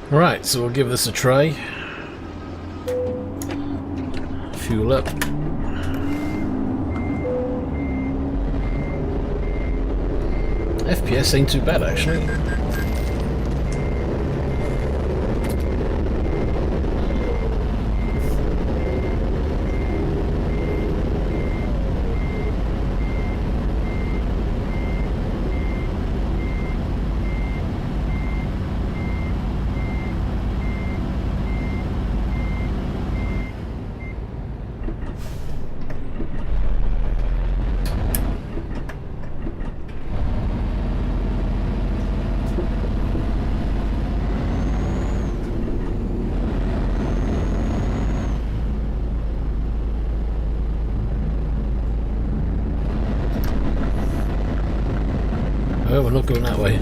Right, so we'll give this a try. Fuel up. FPS ain't too bad actually. Oh, we're not going that way.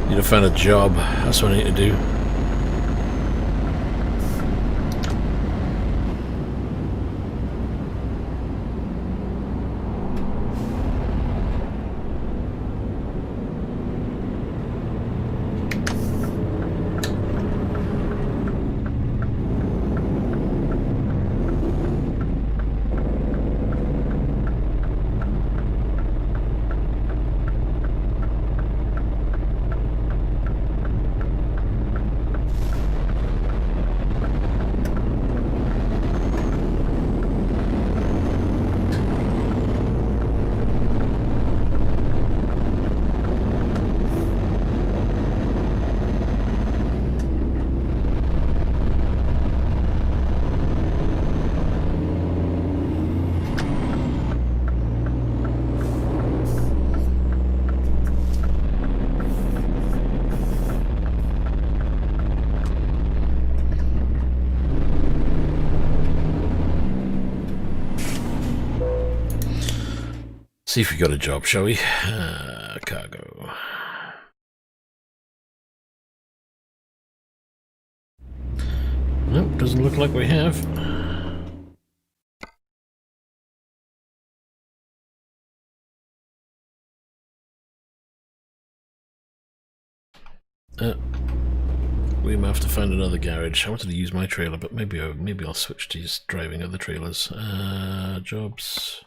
Need to find a job. That's what I need to do. See if we got a job, shall we? Cargo. Nope, doesn't look like we have. We might have to find another garage. I wanted to use my trailer, but maybe I'll switch to just driving other trailers. Jobs.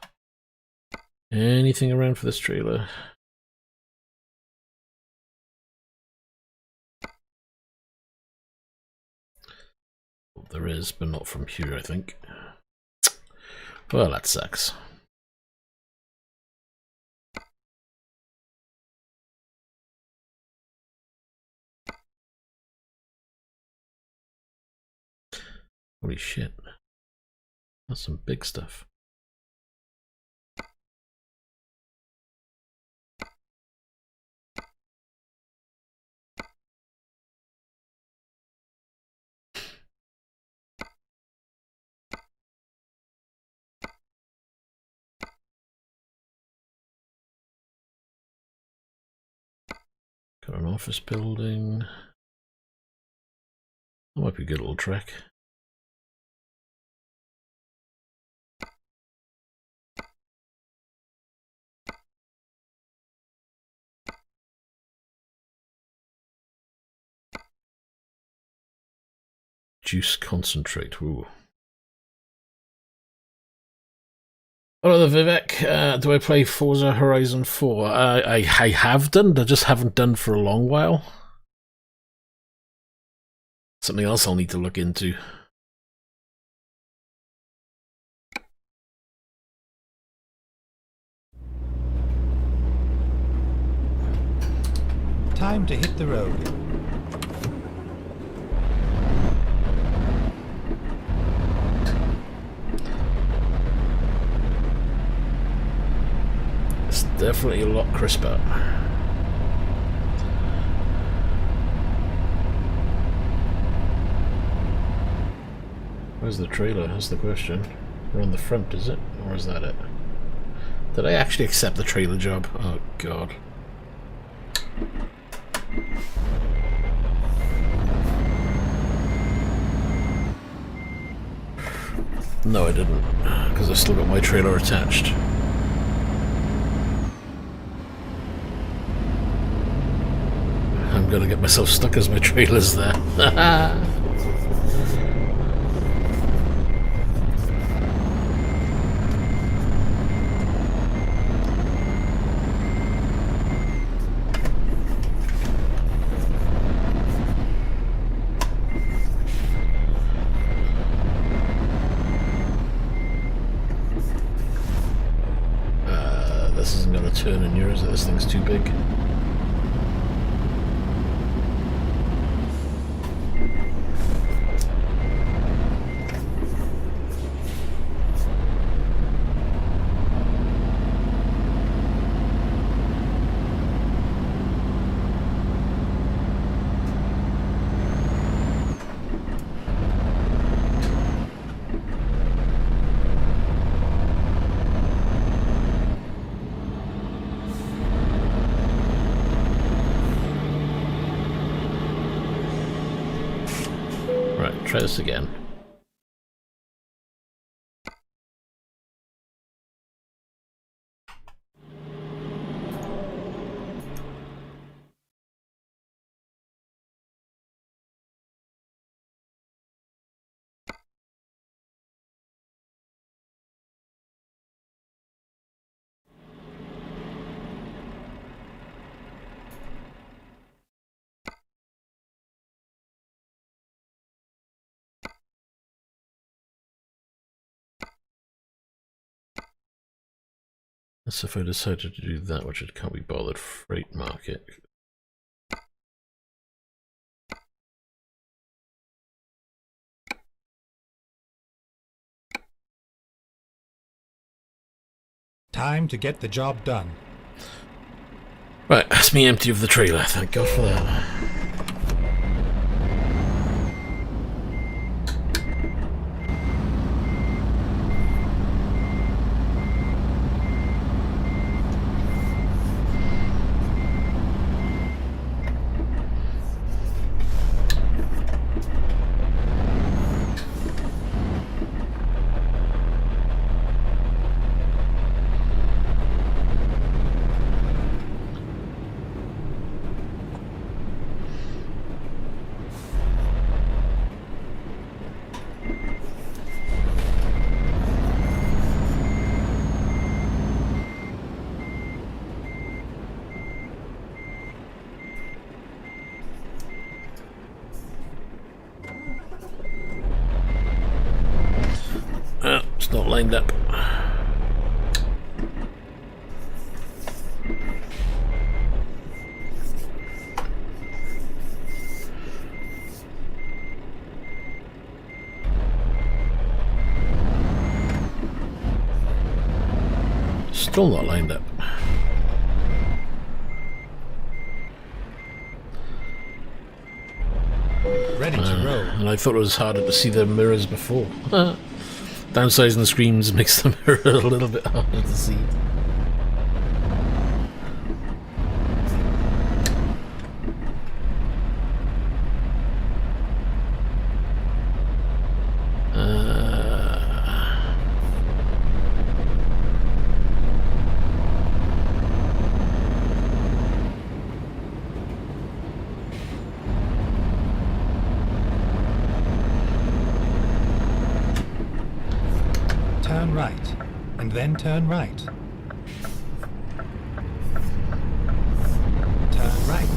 Anything around for this trailer? Well, there is, but not from here, I think. Well, that sucks. Holy shit. That's some big stuff. Got an office building. That might be a good little track. Juice concentrate. Ooh. Hello there, Vivek. Do I play Forza Horizon 4? I have done, I just haven't done for a long while. Something else I'll need to look into. Time to hit the road. It's definitely a lot crisper. Where's the trailer? That's the question. We're on the front, is it? Or is that it? Did I actually accept the trailer job? Oh god. No, I didn't, because I still got my trailer attached. I'm gonna get myself stuck as my trailer's there. This isn't gonna turn in yours, this thing's too big. Try this again. That's if I decided to do that, which it can't be bothered. Freight market. Time to get the job done. Right, that's me empty of the trailer. Thank God for that. It's not lined up. Still not lined up. Ready to roll. And I thought it was harder to see the mirrors before. Downsizing the screens makes the mirror a little bit harder to see. Turn right, and then turn right. Turn right.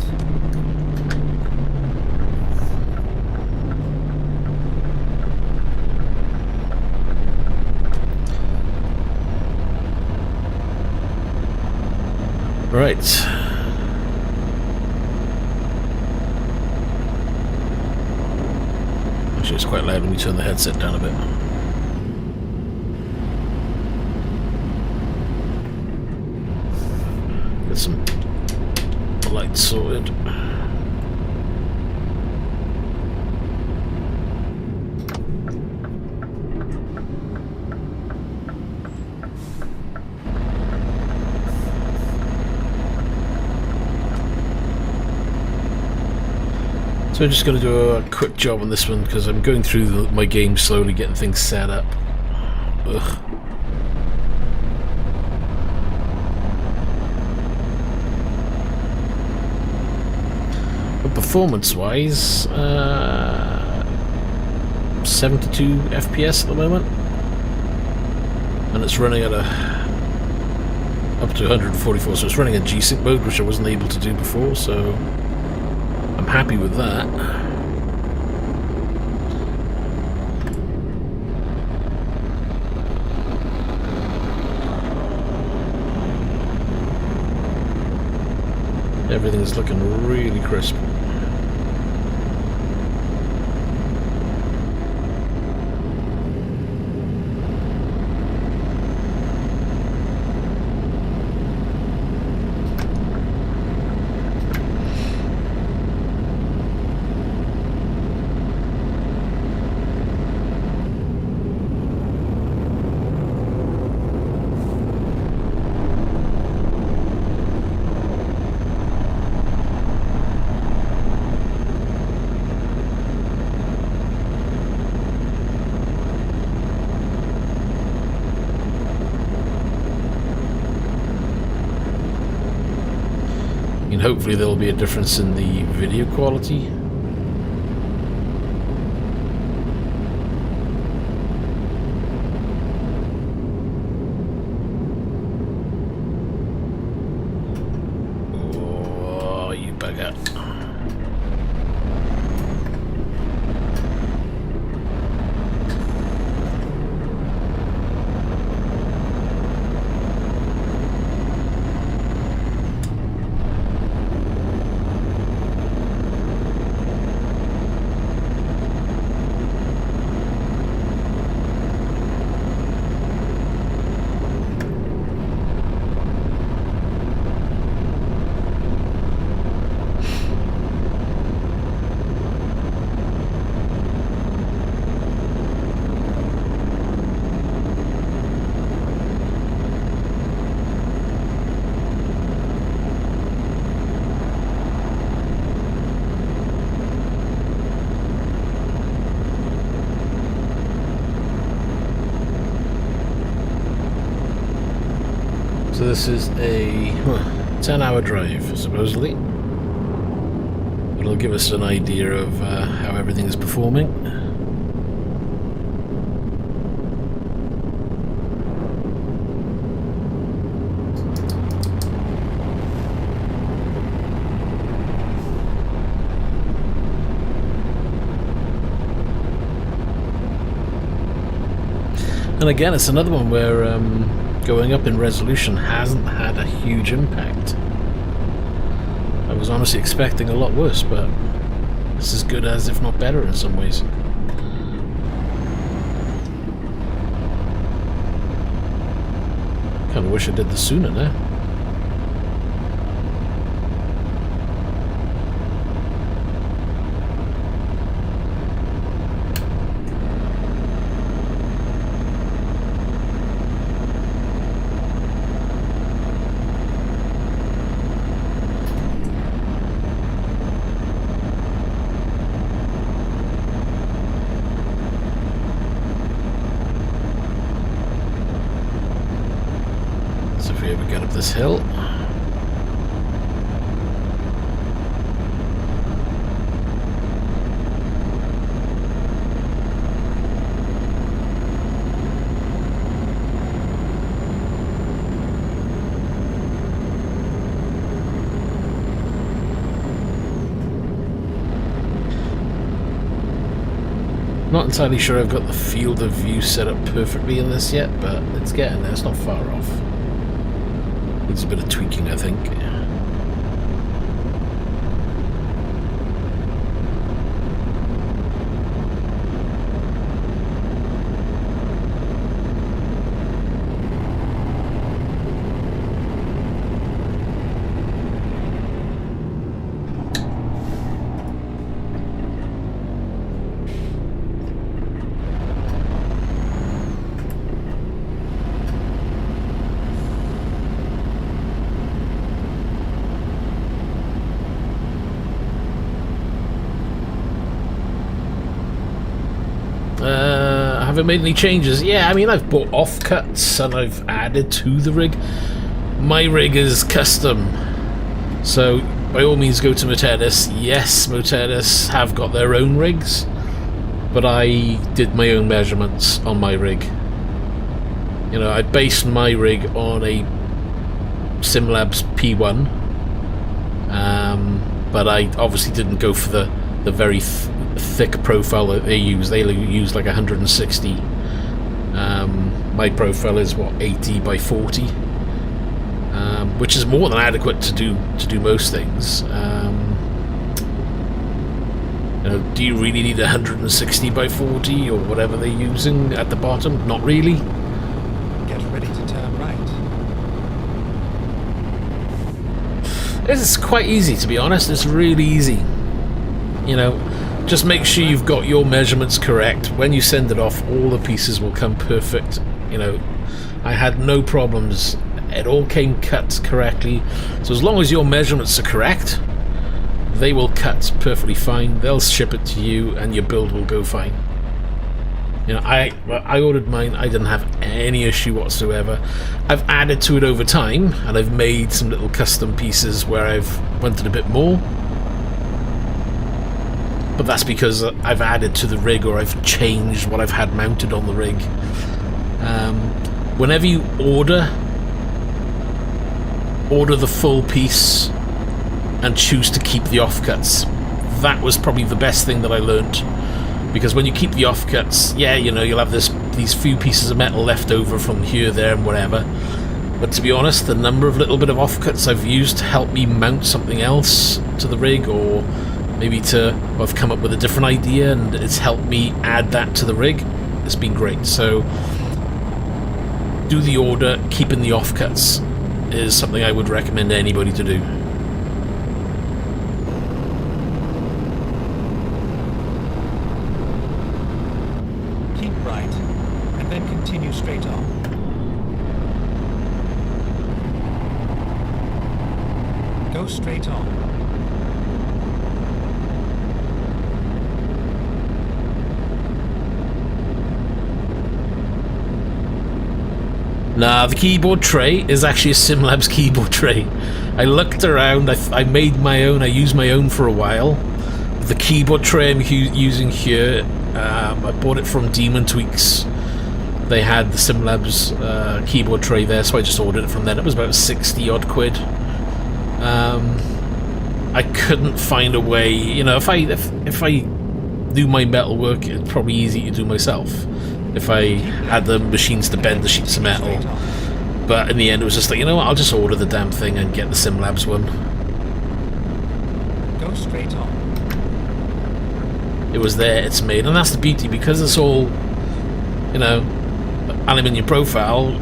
Right. Actually, it's quite loud when we turn the headset down a bit. Get some lights sorted. So I'm just going to do a quick job on this one because I'm going through my game slowly, getting things set up. Ugh. But performance-wise, 72 FPS at the moment, and it's running at up to 144. So it's running in G-Sync mode, which I wasn't able to do before. So I'm happy with that. Everything's looking really crisp. And hopefully there will be a difference in the video quality. Oh, you bugger. So this is a 10-hour drive, supposedly. It'll give us an idea of how everything is performing. And again, it's another one where going up in resolution hasn't had a huge impact. I was honestly expecting a lot worse, but this is good as, if not better, in some ways. Kind of wish I did this sooner now. This hill. Not entirely sure I've got the field of view set up perfectly in this yet, but it's getting there, it's not far off. Needs a bit of tweaking, I think. have I made any changes? Yeah, I mean, I've bought offcuts and I've added to the rig. My rig is custom, so by all means go to Motedis. Yes, Motedis have got their own rigs, but I did my own measurements on my rig. You know, I based my rig on a Simlabs P1, but I obviously didn't go for the very thick profile that they use. They use like 160. My profile is what, 80 by 40, which is more than adequate to do most things. You know, do you really need 160 by 40 or whatever they're using at the bottom? Not really. Get ready to turn right. It's quite easy, to be honest. It's really easy. You know, just make sure you've got your measurements correct. When you send it off, all the pieces will come perfect. You know, I had no problems. It all came cut correctly. So as long as your measurements are correct, they will cut perfectly fine. They'll ship it to you and your build will go fine. You know, I ordered mine. I didn't have any issue whatsoever. I've added to it over time, and I've made some little custom pieces where I've wanted a bit more. But that's because I've added to the rig, or I've changed what I've had mounted on the rig. Whenever you order the full piece and choose to keep the offcuts. That was probably the best thing that I learned, because when you keep the offcuts, yeah, you know, you'll have these few pieces of metal left over from here, there, and whatever. But to be honest, the number of little bit of offcuts I've used to help me mount something else to the rig, or maybe I've come up with a different idea and it's helped me add that to the rig, it's been great. So do the order, keeping the offcuts is something I would recommend anybody to do. Keep right, and then continue straight on. Go straight on. Nah, the keyboard tray is actually a Simlabs keyboard tray. I looked around, I made my own, I used my own for a while. The keyboard tray I'm using here, I bought it from Demon Tweaks. They had the Simlabs keyboard tray there, so I just ordered it from them. It was about 60 odd quid. I couldn't find a way, you know, if I do my metal work, it's probably easy to do myself. If I had the machines to bend the sheets of metal. But in the end it was just like, you know what, I'll just order the damn thing and get the Simlabs one. Go straight on. It was there, it's made, and that's the beauty, because it's all, you know, aluminium profile.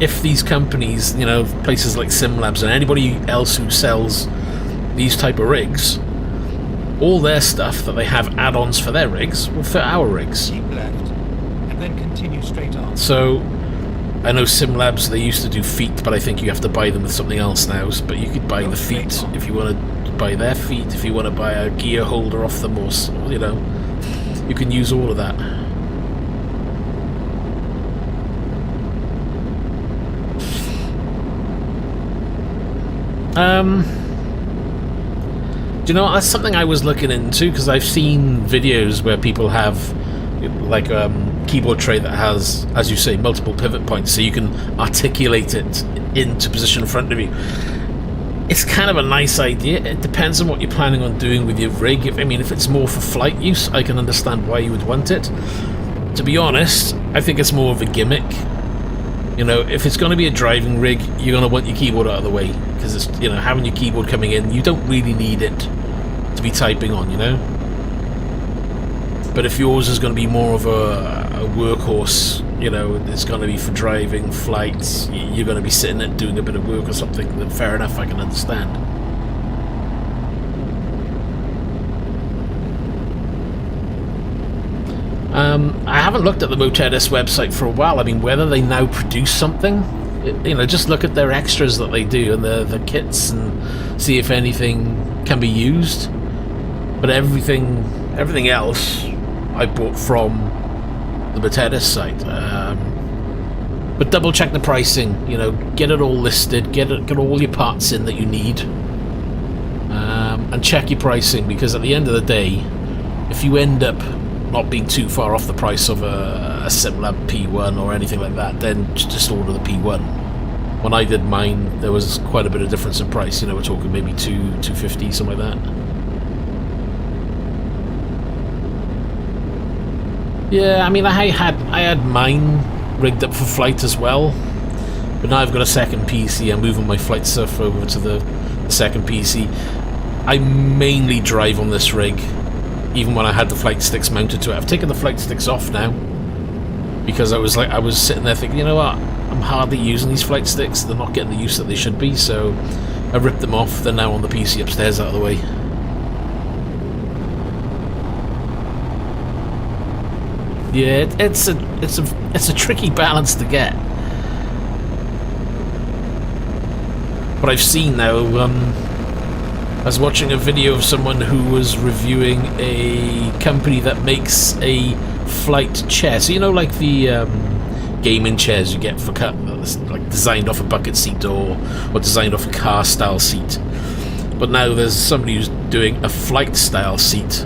If these companies, you know, places like Simlabs and anybody else who sells these type of rigs, all their stuff that they have add-ons for their rigs will fit our rigs. Keep left, and then continue straight on. So I know Simlabs, they used to do feet, but I think you have to buy them with something else now. But you could buy the feet if you want to buy their feet, if you want to buy a gear holder off them, or, you know, you can use all of that. Do you know, that's something I was looking into, because I've seen videos where people have like keyboard tray that has, as you say, multiple pivot points, so you can articulate it into position in front of you. It's kind of a nice idea. It depends on what you're planning on doing with your rig. If it's more for flight use, I can understand why you would want it. To be honest, I think it's more of a gimmick. You know, if it's going to be a driving rig, you're going to want your keyboard out of the way, because it's, you know, having your keyboard coming in, you don't really need it to be typing on, you know. But if yours is going to be more of a workhorse, you know, it's going to be for driving, flights, you're going to be sitting there doing a bit of work or something, then fair enough, I can understand. I haven't looked at the Motedis website for a while. I mean, whether they now produce something, you know, just look at their extras that they do and the kits and see if anything can be used. But everything else I bought from the Materis site. But double check the pricing, you know, get it all listed, get all your parts in that you need, and check your pricing, because at the end of the day, if you end up not being too far off the price of a SimLab P1 or anything like that, then just order the P1. When I did mine, there was quite a bit of difference in price, you know, we're talking maybe $250, something like that. Yeah, I mean, I had mine rigged up for flight as well, but now I've got a second PC. I'm moving my flight stuff over to the second PC. I mainly drive on this rig, even when I had the flight sticks mounted to it. I've taken the flight sticks off now because I was sitting there thinking, you know what, I'm hardly using these flight sticks. They're not getting the use that they should be, so I ripped them off. They're now on the PC upstairs, out of the way. Yeah, it's a tricky balance to get. But I've seen now, I was watching a video of someone who was reviewing a company that makes a flight chair. So you know, like the gaming chairs you get for like designed off a bucket seat or designed off a car style seat. But now there's somebody who's doing a flight style seat.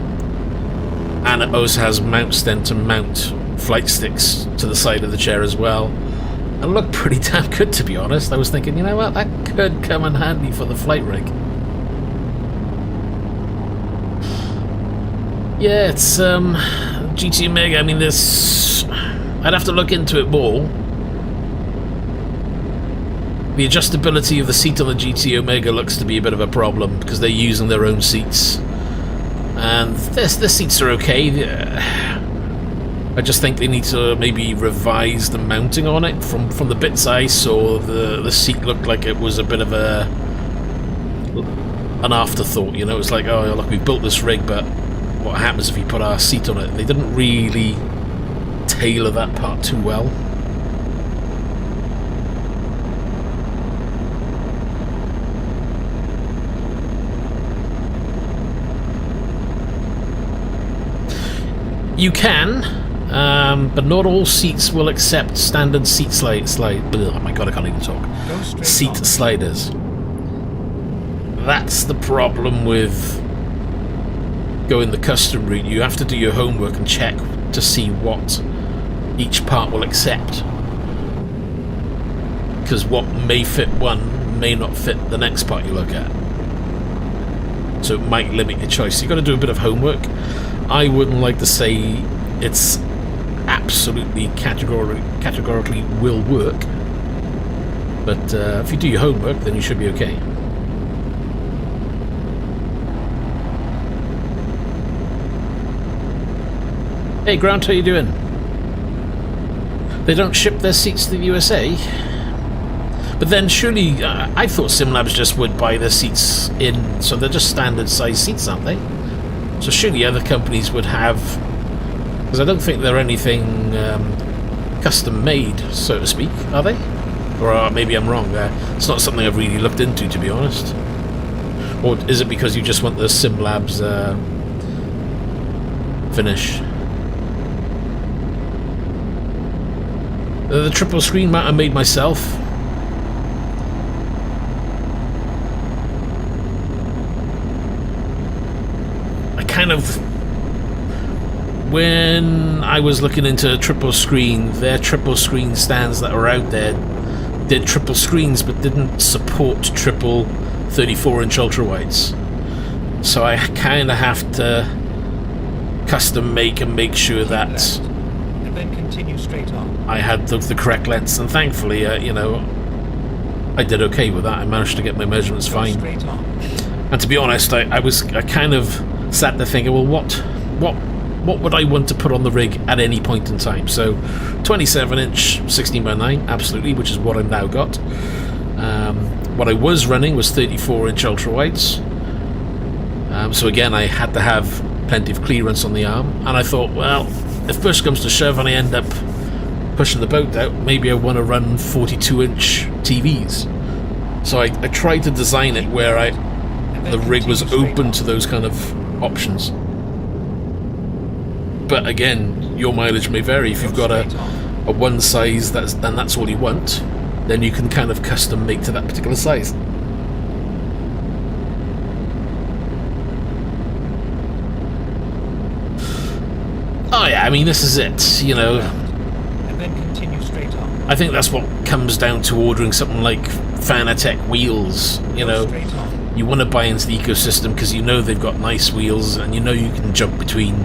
And it also has mounts then to mount flight sticks to the side of the chair as well. And look pretty damn good, to be honest. I was thinking, you know what, that could come in handy for the flight rig. Yeah, it's GT Omega. I mean, I'd have to look into it more. The adjustability of the seat on the GT Omega looks to be a bit of a problem because they're using their own seats. And the seats are okay. I just think they need to maybe revise the mounting on it. From the bits I saw, the seat looked like it was a bit of an afterthought. You know, it's like, oh look, we built this rig, but what happens if we put our seat on it? They didn't really tailor that part too well. You can, but not all seats will accept standard seat slide. Oh my god, I can't even talk. Seat sliders. That's the problem with going the custom route. You have to do your homework and check to see what each part will accept. Because what may fit one may not fit the next part you look at. So it might limit your choice. You've got to do a bit of homework. I wouldn't like to say it's absolutely categorically will work, but if you do your homework, then you should be okay. Hey Grant, how you doing? They don't ship their seats to the USA? But then surely, I thought SimLabs just would buy their seats in, so they're just standard size seats, aren't they? So surely other companies would have, because I don't think they're anything custom made, so to speak, are they? Or maybe I'm wrong there. It's not something I've really looked into, to be honest. Or is it because you just want the SimLabs finish? The triple screen mount I made myself. Kind of, when I was looking into triple screen, their triple screen stands that are out there did triple screens but didn't support triple 34-inch ultrawides. So I kind of have to custom make and make sure that and then continue straight on. I had the correct lengths, and thankfully, you know, I did okay with that. I managed to get my measurements fine. Straight on. And to be honest, I kind of sat there thinking, well, what would I want to put on the rig at any point in time? So 27-inch 16:9, absolutely, which is what I've now got. What I was running was 34-inch ultrawides. So again, I had to have plenty of clearance on the arm, and I thought, well, if push comes to shove and I end up pushing the boat out, maybe I want to run 42-inch TVs. So I tried to design it where the rig was open to those kind of options. But again, your mileage may vary. If you've got a one size and that's all you want, then you can kind of custom make to that particular size. Oh yeah, I mean, this is it, you know. And then continue straight on. I think that's what comes down to ordering something like Fanatec wheels, you know. Straight on. You want to buy into the ecosystem because you know they've got nice wheels, and you know you can jump between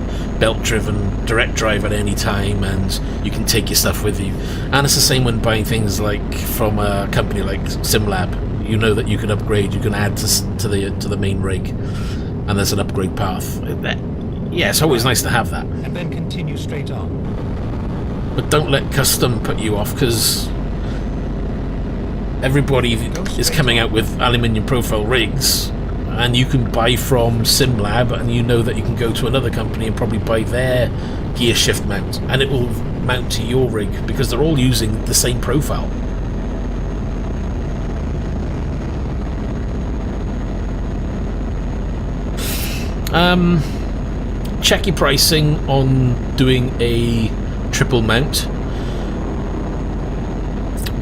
belt-driven, direct drive at any time, and you can take your stuff with you. And it's the same when buying things like from a company like SimLab. You know that you can upgrade, you can add to the main rig, and there's an upgrade path. Yeah, it's always nice to have that. And then continue straight on. But don't let custom put you off, because everybody is coming out with aluminium profile rigs, and you can buy from SimLab, and you know that you can go to another company and probably buy their gear shift mount, and it will mount to your rig because they're all using the same profile. Check your pricing on doing a triple mount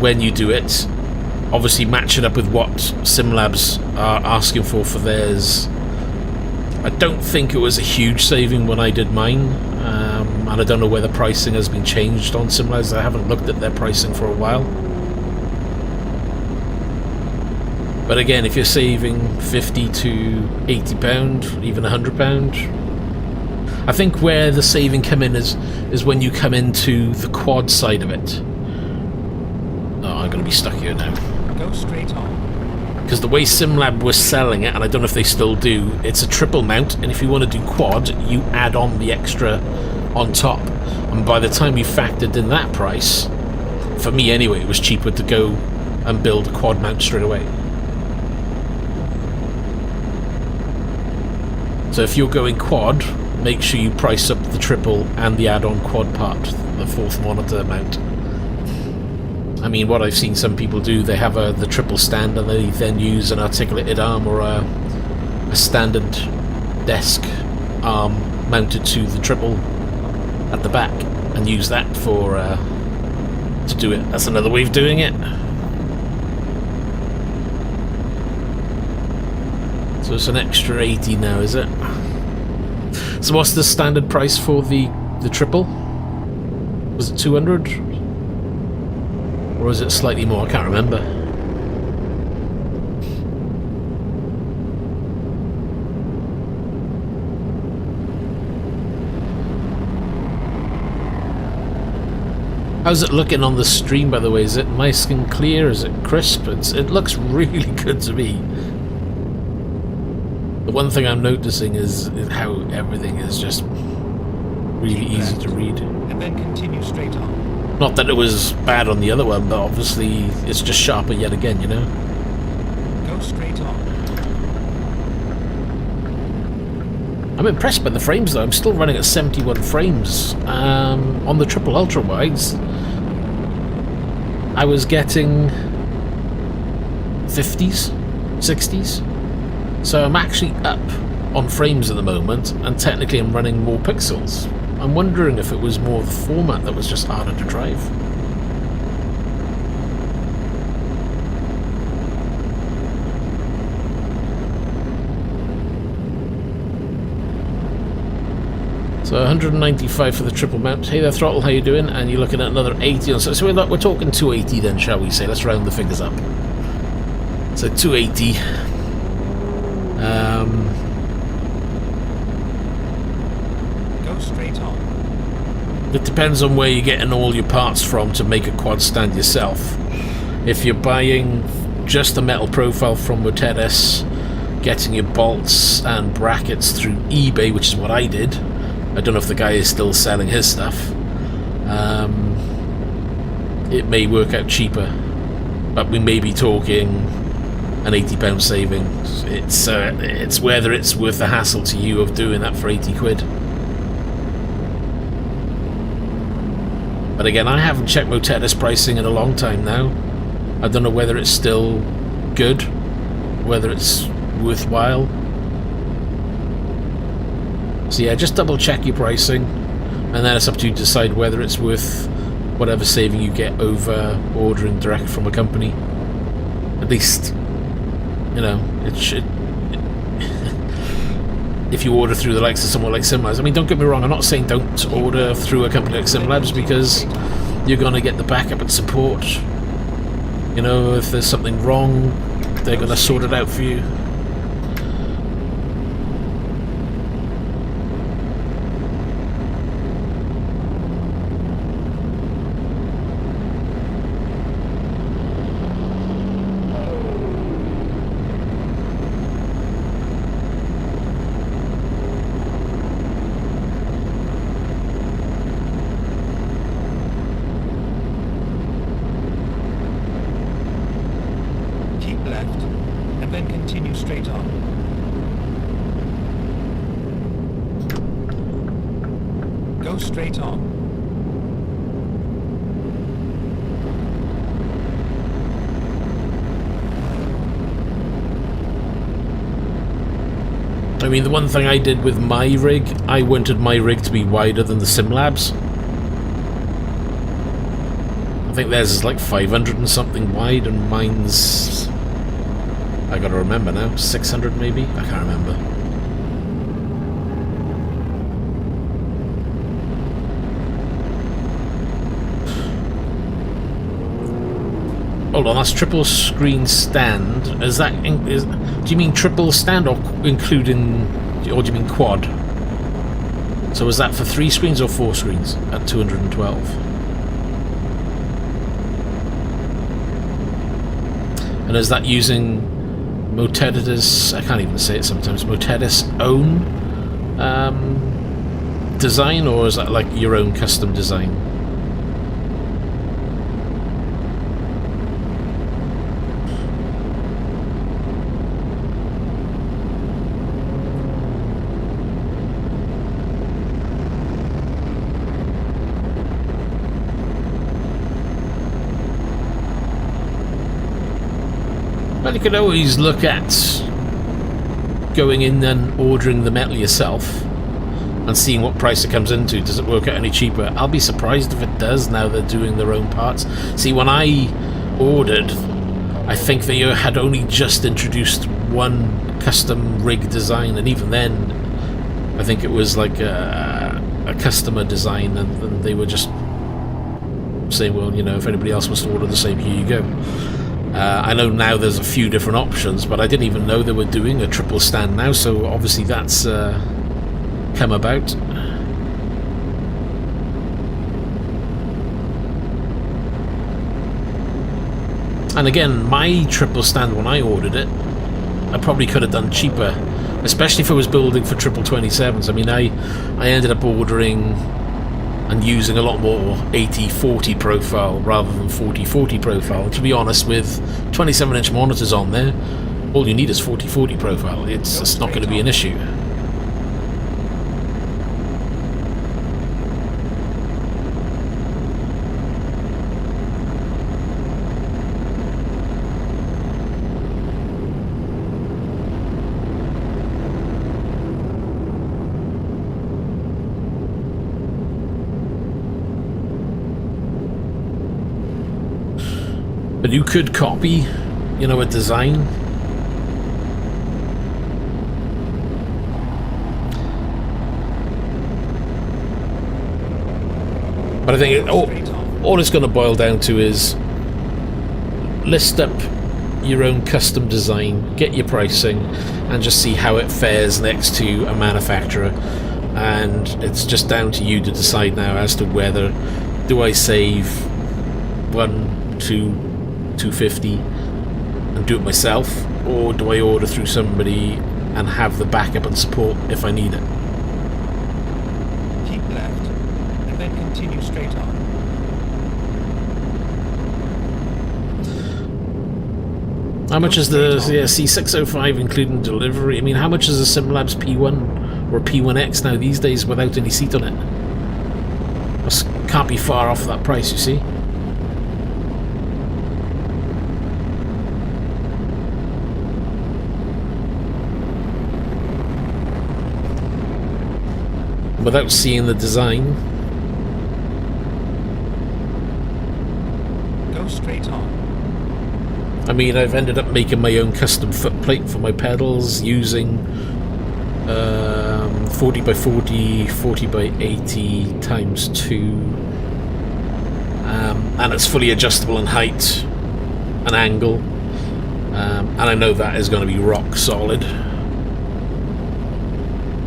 when you do it. Obviously match it up with what SimLabs are asking for theirs. I don't think it was a huge saving when I did mine, and I don't know whether pricing has been changed on SimLabs. I haven't looked at their pricing for a while. But again, if you're saving £50 to £80, even £100, I think where the saving come in is when you come into the quad side of it. Oh, I'm going to be stuck here now. Go straight on. Because the way SimLab was selling it, and I don't know if they still do, it's a triple mount, and if you want to do quad, you add on the extra on top. And by the time you factored in that price, for me anyway, it was cheaper to go and build a quad mount straight away. So if you're going quad, make sure you price up the triple and the add-on quad part, the fourth monitor mount. I mean, what I've seen some people do, they have the triple stand and they then use an articulated arm or a standard desk arm mounted to the triple at the back and use that for to do it. That's another way of doing it. So it's an extra 80 now, is it? So what's the standard price for the triple? Was it 200? Or is it slightly more? I can't remember. How's it looking on the stream, by the way? Is it nice and clear? Is it crisp? It looks really good to me. The one thing I'm noticing is how everything is just really easy to read. And then continue straight on. Not that it was bad on the other one, but obviously it's just sharper yet again, you know? Go straight on. I'm impressed by the frames though. I'm still running at 71 frames. On the triple ultra wides, I was getting 50s, 60s. So I'm actually up on frames at the moment, and technically I'm running more pixels. I'm wondering if it was more the format that was just harder to drive. So 195 for the triple mount. Hey there, Throttle, how you doing? And you're looking at another 80 on. So we're talking 280 then, shall we say? Let's round the figures up. So 280. Go straight on. It depends on where you're getting all your parts from to make a quad stand yourself. If you're buying just a metal profile from ETS, getting your bolts and brackets through eBay, which is what I did. I don't know if the guy is still selling his stuff. It may work out cheaper, but we may be talking an £80 saving. It's whether it's worth the hassle to you of doing that for 80 quid. But again, I haven't checked Motetta's pricing in a long time now. I don't know whether it's still good, whether it's worthwhile. So yeah, just double check your pricing. and then it's up to you to decide whether it's worth whatever saving you get over ordering direct from a company. At least, you know, it should. If you order through the likes of someone like SimLabs, I mean, don't get me wrong, I'm not saying don't order through a company like SimLabs, because you're going to get the backup and support. You know, if there's something wrong, they're going to sort it out for you. Straight on. I mean, the one thing I did with my rig, I wanted my rig to be wider than the SimLabs. I think theirs is like 500 and something wide, and mine's, I gotta remember now, 600 maybe? I can't remember. Hold on, that's triple screen stand. Is that do you mean triple stand, or including, or do you mean quad? So is that for 3 screens or 4 screens at 212? And is that using Motedi's, I can't even say it sometimes, Motedi's own design, or is that like your own custom design? Well, you could always look at going in and ordering the metal yourself and seeing what price it comes into. Does it work out any cheaper? I'll be surprised if it does now they're doing their own parts. See, when I ordered, I think they had only just introduced one custom rig design, and even then I think it was like a customer design, and they were just saying, well, you know, if anybody else wants to order the same, here you go. I know now there's a few different options, but I didn't even know they were doing a triple stand now, so obviously that's come about. And again, my triple stand, when I ordered it, I probably could have done cheaper, especially if I was building for 2727s. I mean, I ended up ordering and using a lot more 80-40 profile rather than 40-40 profile. To be honest, with 27-inch monitors on there, all you need is 40-40 profile. It's not going to be an issue. But you could copy, you know, a design. But I think all it's going to boil down to is list up your own custom design, get your pricing, and just see how it fares next to a manufacturer. And it's just down to you to decide now as to whether do I save 1, 2, 250 and do it myself, or do I order through somebody and have the backup and support if I need it. Keep left and then continue straight on. How much is the C605 including delivery? I mean, how much is a SimLabs P1 or P1X now these days without any seat on it? This can't be far off that price, you see. Without seeing the design, Go straight on. I mean, I've ended up making my own custom footplate for my pedals using 40 by 40, 40 by 80 times 2, and it's fully adjustable in height and angle, and I know that is going to be rock solid.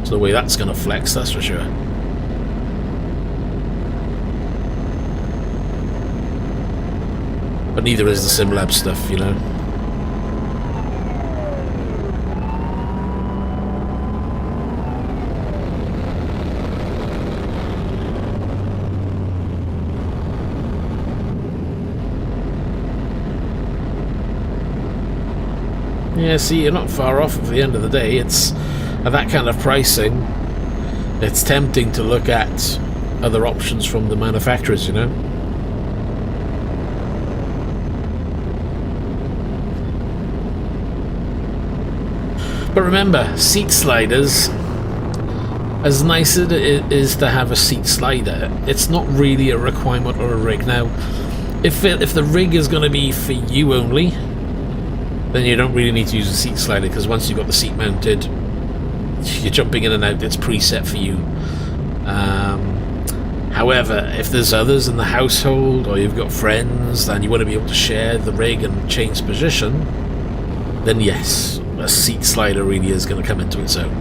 So the way that's going to flex, that's for sure. But neither is the SimLab stuff, you know. Yeah, see, you're not far off at the end of the day. It's at that kind of pricing, it's tempting to look at other options from the manufacturers, you know. But remember, seat sliders, as nice as it is to have a seat slider, it's not really a requirement or a rig. Now, if the rig is going to be for you only, then you don't really need to use a seat slider, because once you've got the seat mounted, you're jumping in and out, it's preset for you. However, if there's others in the household, or you've got friends, and you want to be able to share the rig and change position, then yes, a seat slider really is going to come into its own.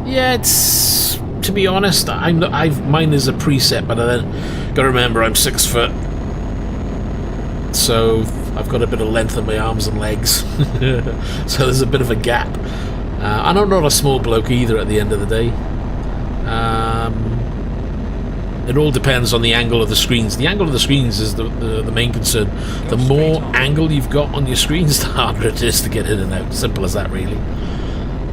Yeah, it's, to be honest, mine is a preset, but I then gotta remember I'm 6 foot, so I've got a bit of length in my arms and legs, so there's a bit of a gap. And I'm not a small bloke either at the end of the day. It all depends on the angle of the screens. The angle of the screens is the main concern. The more angle you've got on your screens, the harder it is to get in and out. Simple as that, really.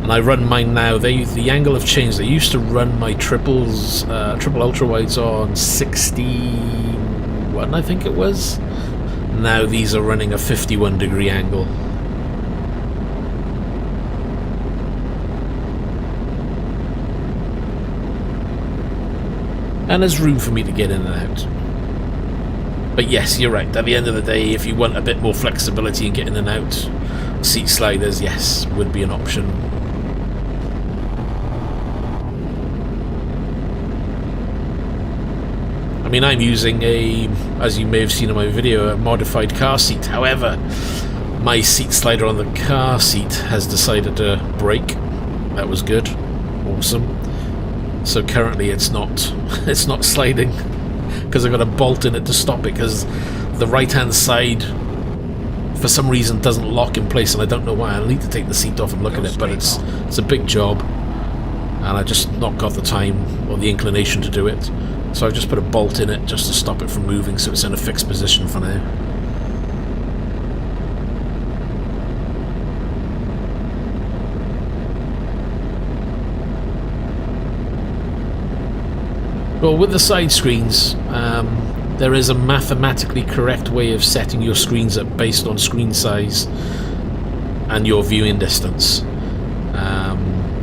And I run mine now. The angle have changed. I used to run my triple ultra wides on 61, I think it was. Now these are running a 51-degree angle. And there's room for me to get in and out. But yes, you're right. At the end of the day, if you want a bit more flexibility in getting in and out, seat sliders, yes, would be an option. I mean, I'm using as you may have seen in my video, a modified car seat. However, my seat slider on the car seat has decided to break. That was good. Awesome. So currently it's not sliding, because I've got a bolt in it to stop it, because the right-hand side for some reason doesn't lock in place, and I don't know why. I'll need to take the seat off and look at it, but it's a big job, and I just not got the time or the inclination to do it. So I've just put a bolt in it just to stop it from moving, so it's in a fixed position for now. Well, with the side screens, there is a mathematically correct way of setting your screens up based on screen size and your viewing distance.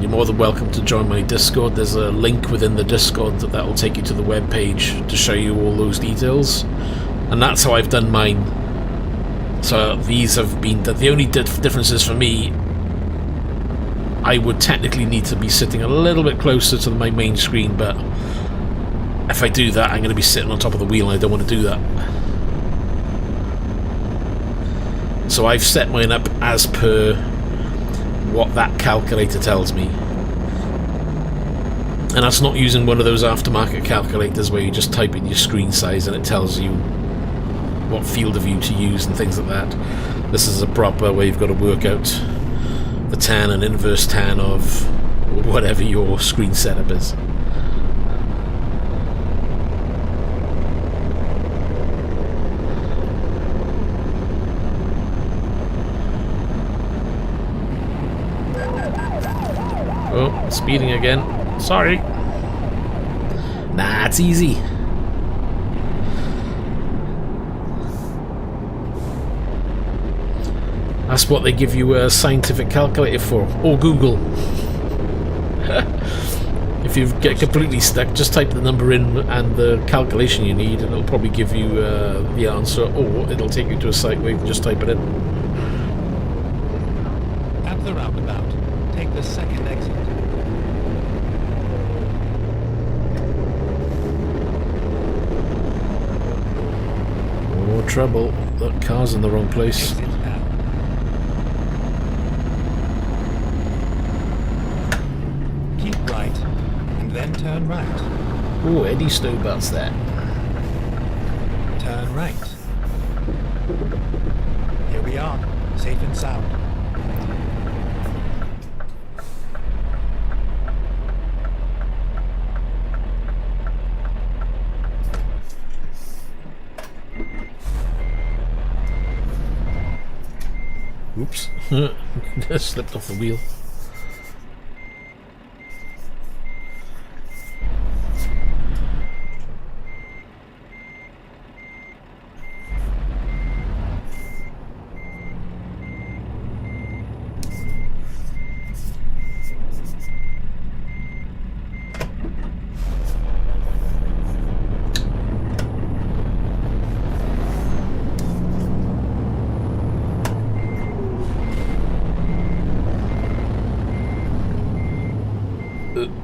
You're more than welcome to join my Discord. There's a link within the Discord that will take you to the web page to show you all those details, and that's how I've done mine. So these have been the only differences for me. I would technically need to be sitting a little bit closer to my main screen, but if I do that, I'm going to be sitting on top of the wheel, and I don't want to do that. So I've set mine up as per what that calculator tells me. And that's not using one of those aftermarket calculators where you just type in your screen size and it tells you what field of view to use and things like that. This is a proper where you've got to work out the tan and inverse tan of whatever your screen setup is. Speeding again. Sorry. Nah, it's easy. That's what they give you a scientific calculator for. Or Google. If you get completely stuck, just type the number in and the calculation you need, and it'll probably give you the answer, or it'll take you to a site where you can just type it in. At the roundabout, take the second exit. Oh, trouble. That car's in the wrong place. Exit now. Keep right, and then turn right. Oh, Eddie Stowbart's there. Turn right. Here we are, safe and sound. Oops. Slipped off the wheel.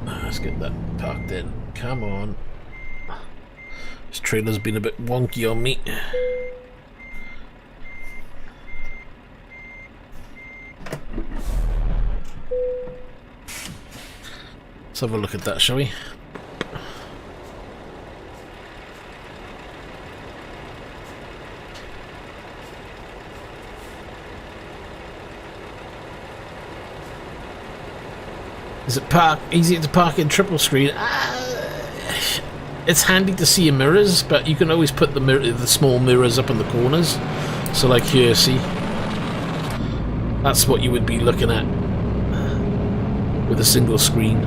Let's get that parked in. Come on. This trailer's been a bit wonky on me. Let's have a look at that, shall we? Is it easy to park in triple screen? It's handy to see your mirrors, but you can always put the small mirrors up in the corners. So like here, see? That's what you would be looking at with a single screen.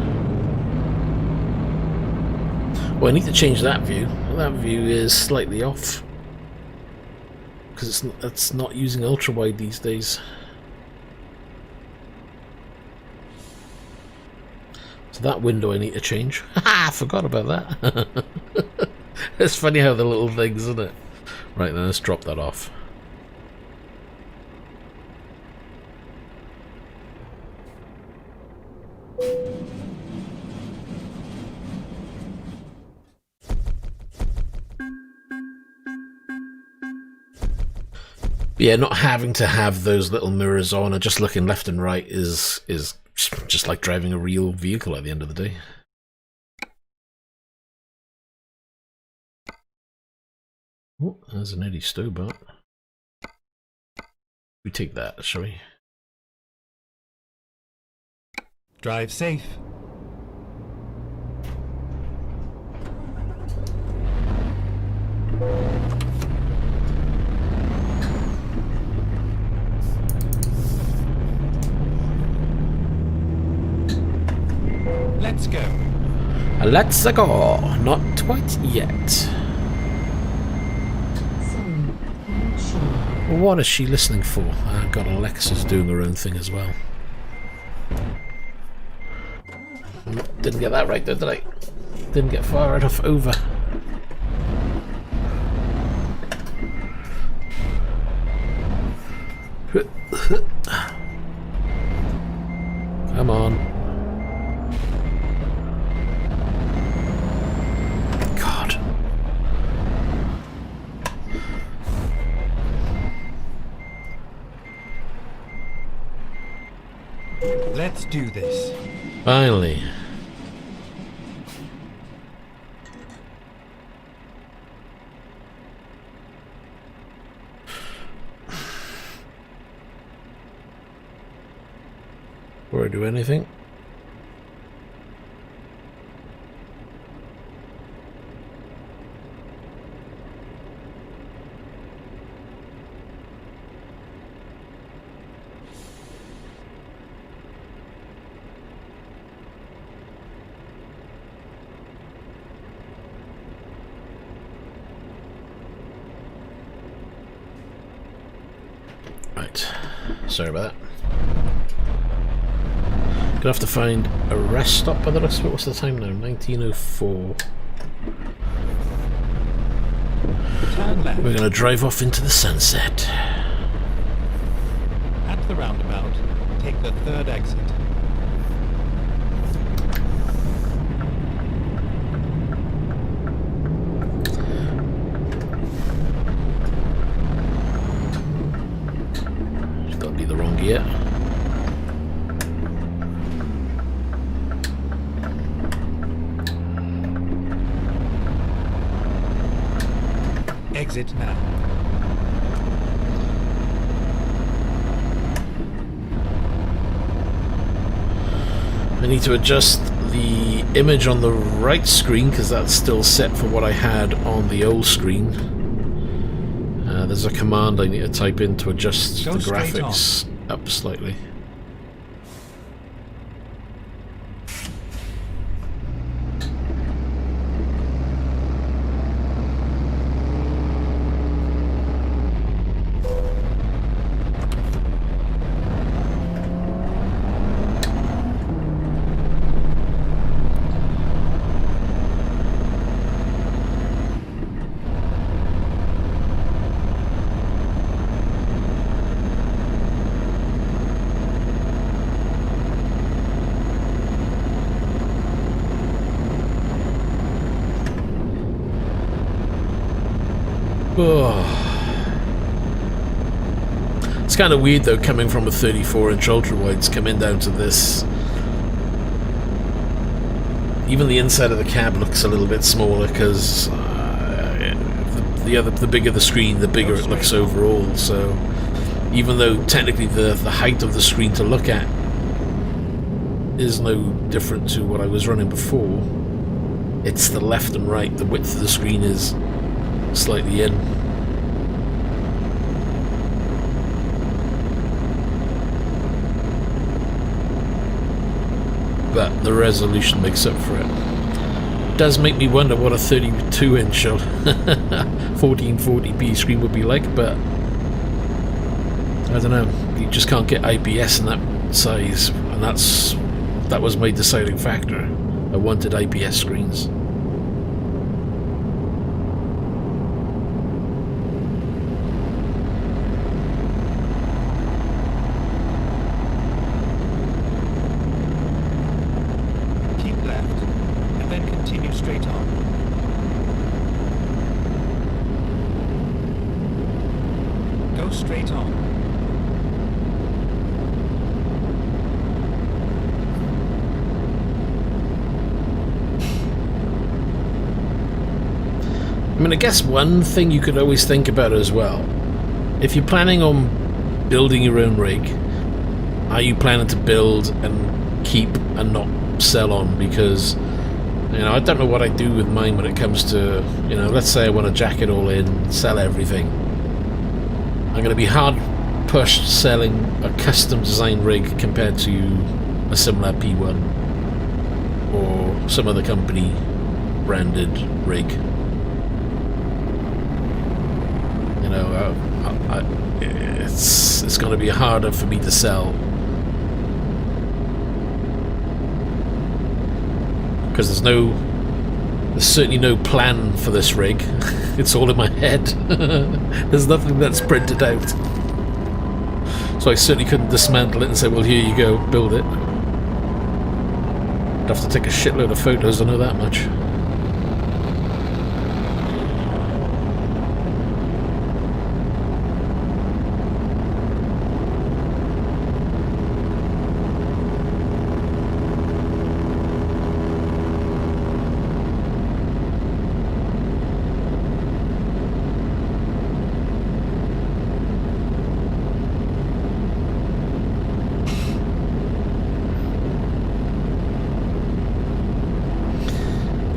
Well, I need to change that view. That view is slightly off because it's not using ultra wide these days. So that window I need to change. I forgot about that. It's funny how the little things, isn't it? Right, then let's drop that off. Yeah, not having to have those little mirrors on and just looking left and right is just like driving a real vehicle at the end of the day. Oh, there's an Eddie Stowbart. We take that, shall we? Drive safe. Let's go. Let's go. Not quite yet. Well, what is she listening for? I've got Alexa's doing her own thing as well. Didn't get that right though, did I? Didn't get far enough over. Come on. God. Let's do this. Finally. Before I do anything. Right. Sorry about that. Gonna have to find a rest stop by the rest of it. What's the time now? 19:04. Turn left. We're gonna drive off into the sunset. At the roundabout, take the third exit. That'll be the wrong gear. Exit now. I need to adjust the image on the right screen because that's still set for what I had on the old screen. There's a command I need to type in to adjust the graphics up slightly. Oh. It's kind of weird though, coming from a 34-inch ultra-wides, coming down to this. Even the inside of the cab looks a little bit smaller because the bigger the screen, the bigger it looks overall. So even though technically the height of the screen to look at is no different to what I was running before, it's the left and right. The width of the screen is slightly in. But the resolution makes up for it. Does make me wonder what a 32-inch 1440p screen would be like, but I don't know. You just can't get IPS in that size, and that was my deciding factor. I wanted IPS screens. Straight on. I mean, I guess one thing you could always think about as well, if you're planning on building your own rig, are you planning to build and keep and not sell on? Because, you know, I don't know what I do with mine when it comes to, you know, let's say I want to jack it all in, sell everything. I'm going to be hard pushed selling a custom design rig compared to a similar P1 or some other company branded rig. You know, it's going to be harder for me to sell because there's certainly no plan for this rig. It's all in my head. There's nothing that's printed out. So I certainly couldn't dismantle it and say, well, here you go, build it. I'd have to take a shitload of photos, I know that much.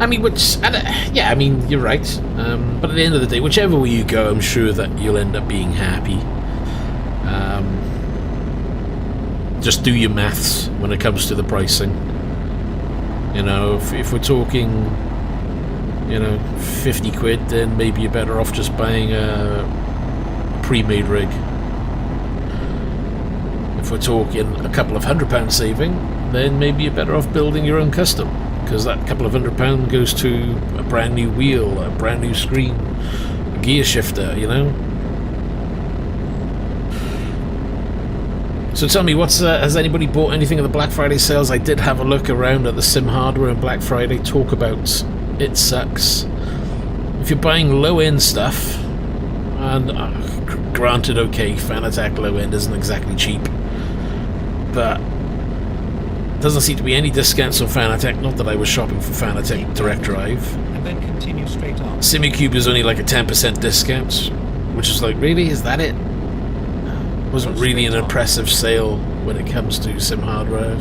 I mean, yeah, I mean, you're right. But at the end of the day, whichever way you go, I'm sure that you'll end up being happy. Just do your maths when it comes to the pricing. You know, if we're talking, you know, 50 quid, then maybe you're better off just buying a pre-made rig. If we're talking a couple of £100 saving, then maybe you're better off building your own custom, because that couple of £100 goes to a brand new wheel, a brand new screen, a gear shifter, you know. So tell me, has anybody bought anything at the Black Friday sales? I did have a look around at the Sim hardware and Black Friday. Talk about it sucks. If you're buying low-end stuff, and granted, okay, Fanatec low-end isn't exactly cheap, but doesn't seem to be any discounts on Fanatec. Not that I was shopping for Fanatec Direct Drive. And then continue straight on. Simicube is only like a 10% discount, which is like, really? Is that it? Wasn't really an impressive sale when it comes to Sim hardware.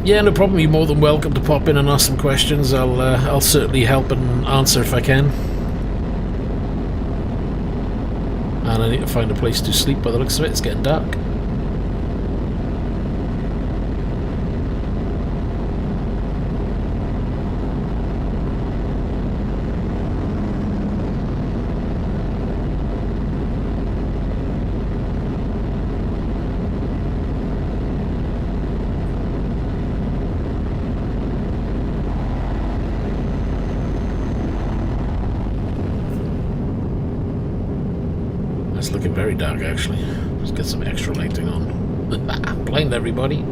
Yeah, no problem. You're more than welcome to pop in and ask some questions. I'll certainly help and answer if I can. And I need to find a place to sleep by the looks of it. It's getting dark. It's looking very dark, actually. Let's get some extra lighting on. Blind everybody.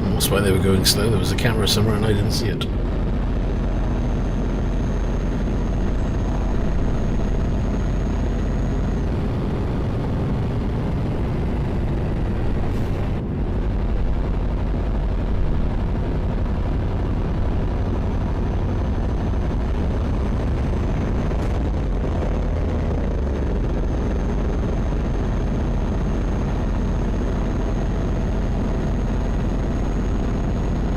That's why they were going slow. There was a camera somewhere and I didn't see it.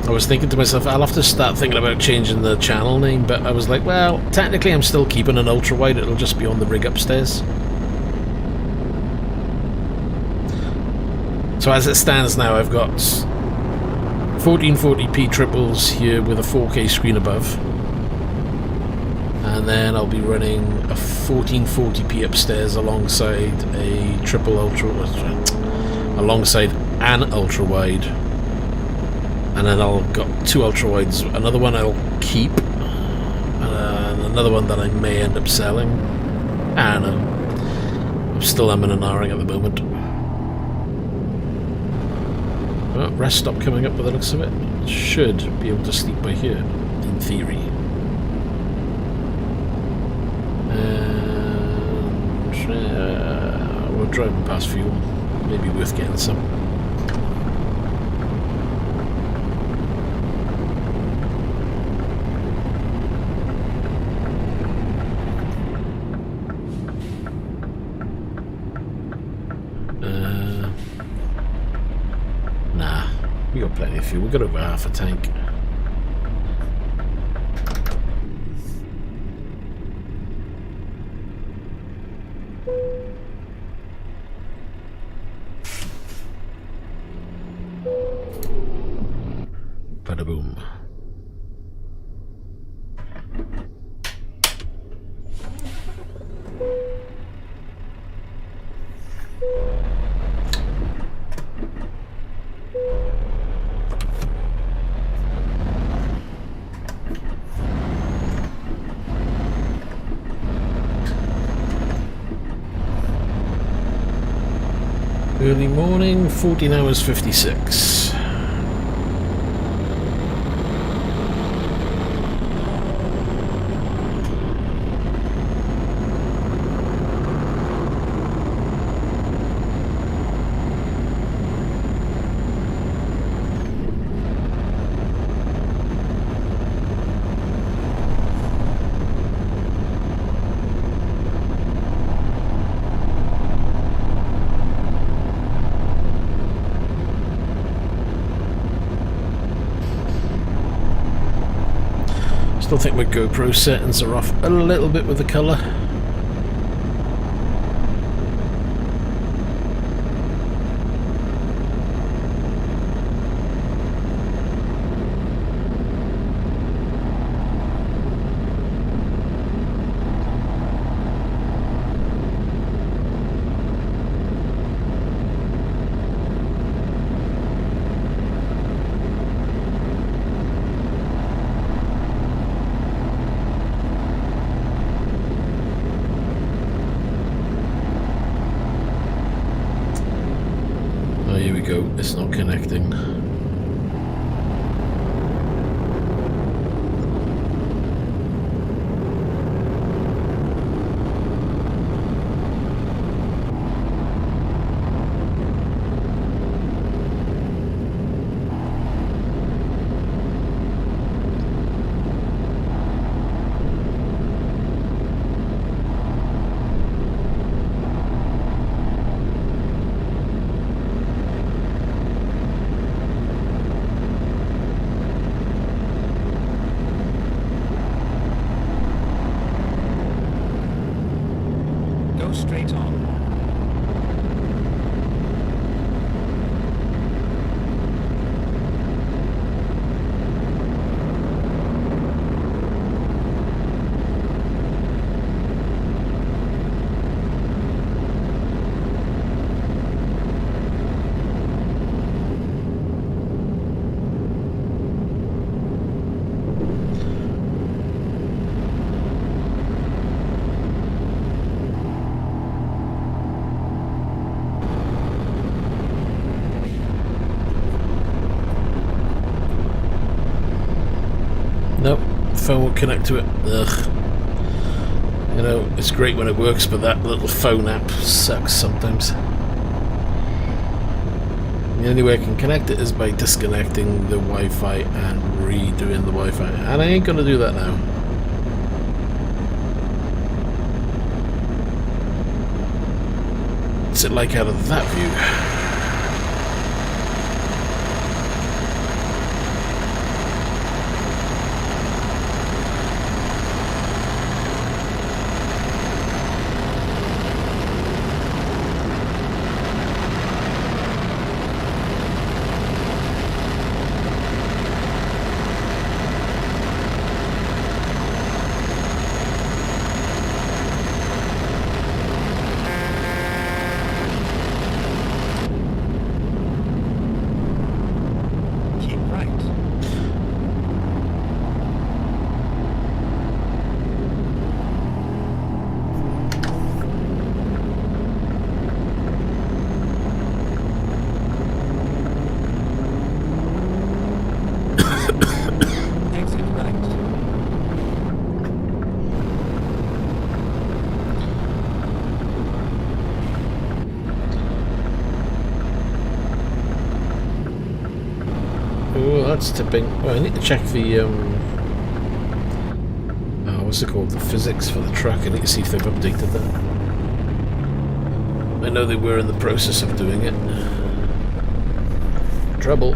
I was thinking to myself, I'll have to start thinking about changing the channel name, but I was like, well, technically I'm still keeping an ultra wide, it'll just be on the rig upstairs. So as it stands now, I've got 1440p triples here with a 4K screen above, and then I'll be running a 1440p upstairs alongside a triple ultra, alongside an ultra wide. And then I'll got two ultra wides. Another one I'll keep, and another one that I may end up selling. I don't know. I'm still umming and ahhing at the moment. Well, rest stop coming up by the looks of it. Should be able to sleep by here, in theory. And we're driving past fuel. Maybe worth getting some. We got plenty of fuel. We've got over half a tank. Bada boom. Early morning, 14 hours 56. think my GoPro settings are off a little bit with the colour. Oh, here we go. It's not connecting. Go straight on. Nope, phone won't connect to it. Ugh. You know, it's great when it works, but that little phone app sucks sometimes. The only way I can connect it is by disconnecting the Wi-Fi and redoing the Wi-Fi, and I ain't gonna do that now. What's it like out of that view? Keep right. Exit right. Oh, that's tipping. Oh, I need to check the what's it called? The physics for the truck. I need to see if they've updated that. I know they were in the process of doing it. Trouble.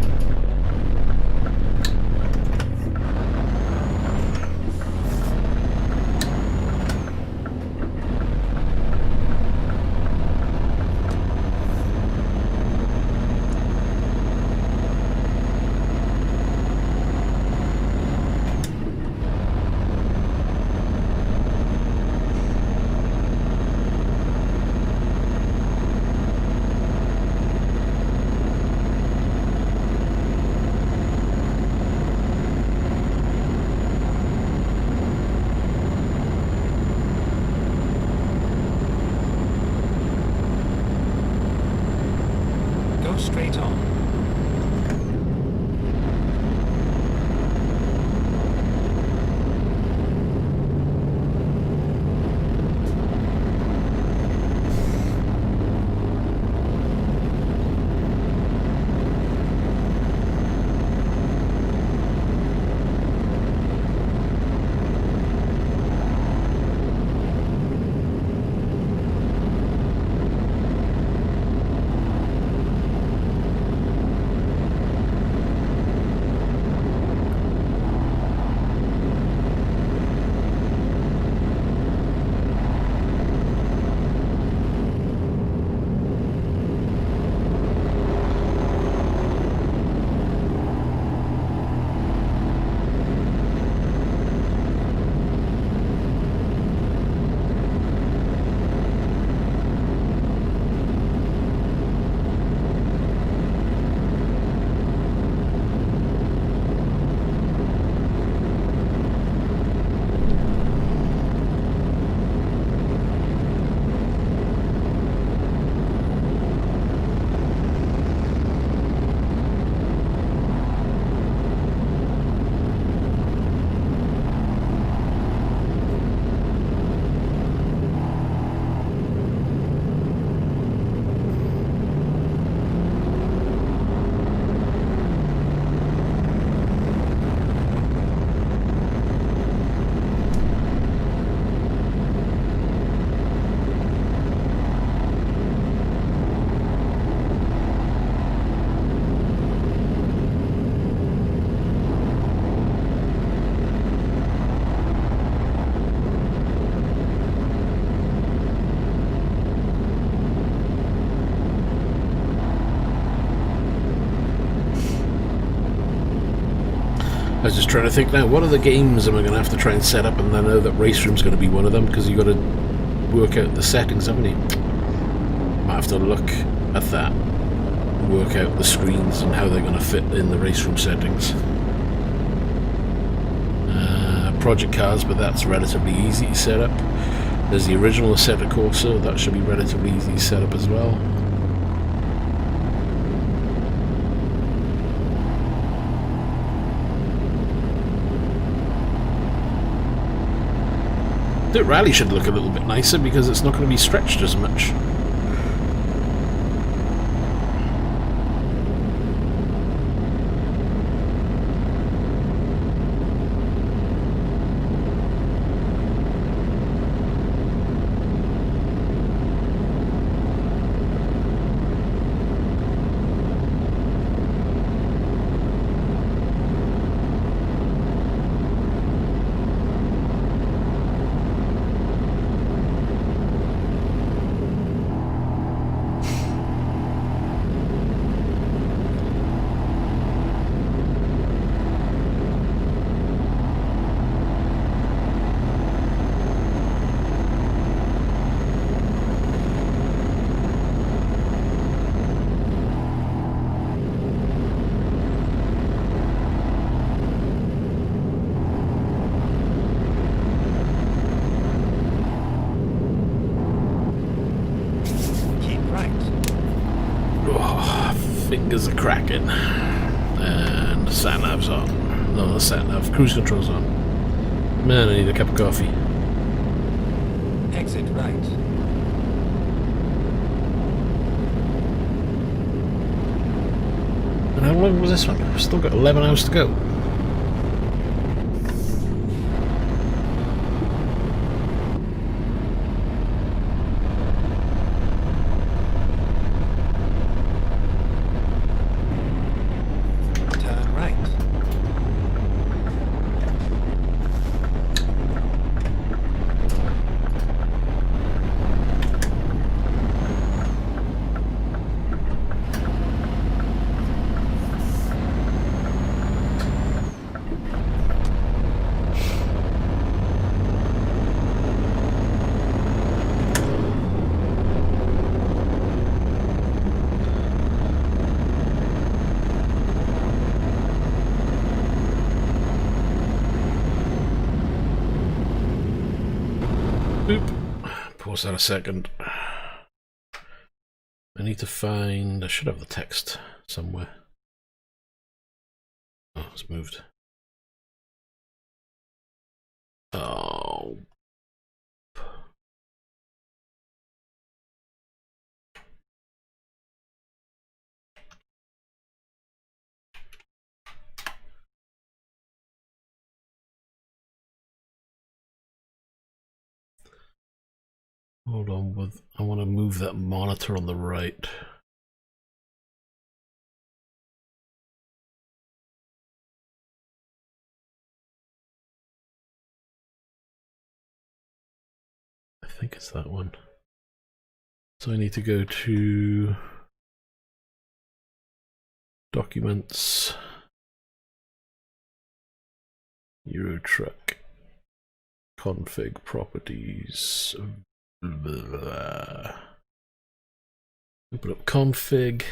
was just trying to think now, what other games am I going to have to try and set up? And I know that Race Room's going to be one of them, because you've got to work out the settings, haven't you? Might have to look at that, work out the screens and how they're going to fit in the Race Room settings. Project Cars, but that's relatively easy to set up. There's the original Assetto Corsa, that should be relatively easy to set up as well. Dirt Rally should look a little bit nicer because it's not going to be stretched as much. Fingers are cracking. And the sat-nav's on. No, the sat-nav. Cruise control's on. Man, I need a cup of coffee. Exit right. And how long was this one? I've still got 11 hours to go. Pause that a second. I need to find... I should have the text somewhere. Oh, it's moved. Oh. Hold on, I want to move that monitor on the right. I think it's that one. So I need to go to Documents, Euro Truck, Config, Properties. Blah. Open up config.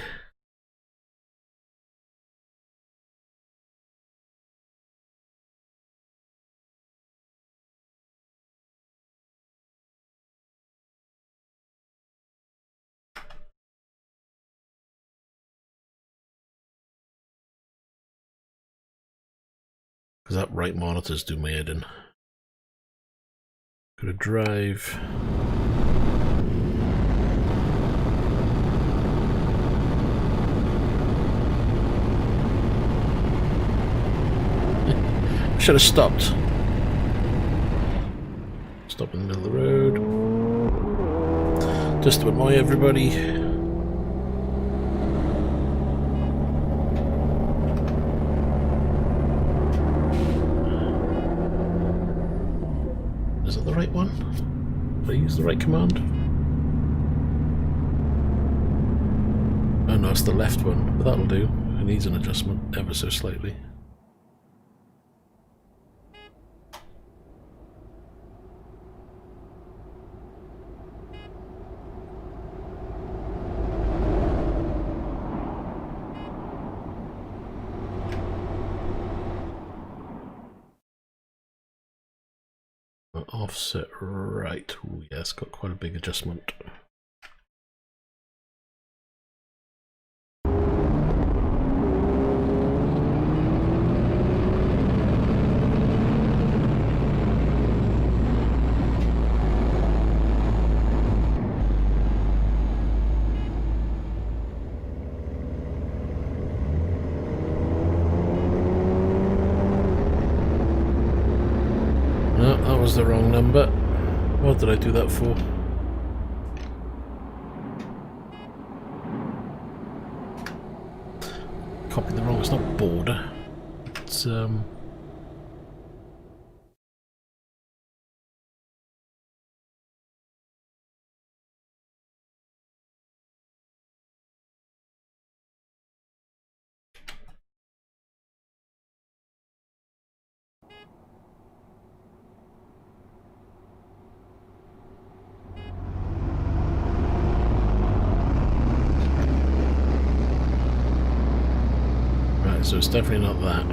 Because that right monitors do my head in. Go to drive. Should have stopped. Stop in the middle of the road. Just to annoy everybody. Is it the right one? Did I use the right command? Oh no, it's the left one, but that'll do. It needs an adjustment ever so slightly. Offset right. Ooh, yeah, it's got quite a big adjustment. No, that was the wrong number. What did I do that for? Copied the wrong, it's not border. It's right, so it's definitely not that.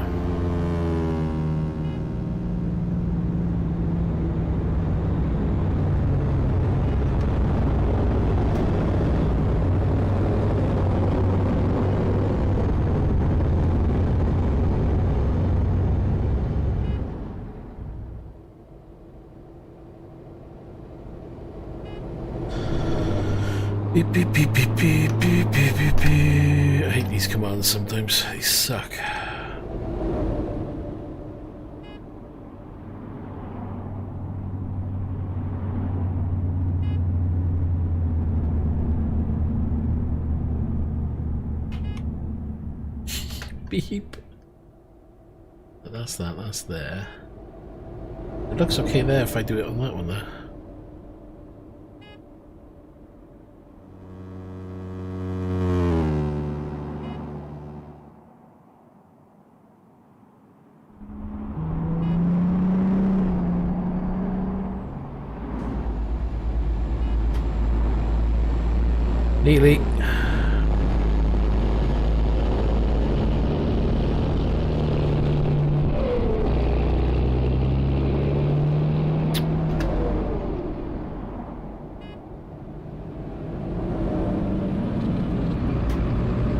Beep beep beep beep beep beep beep beep beep. I hate these commands sometimes. They suck. Beep. But that's that. That's there. It looks okay there if I do it on that one there. Neatly.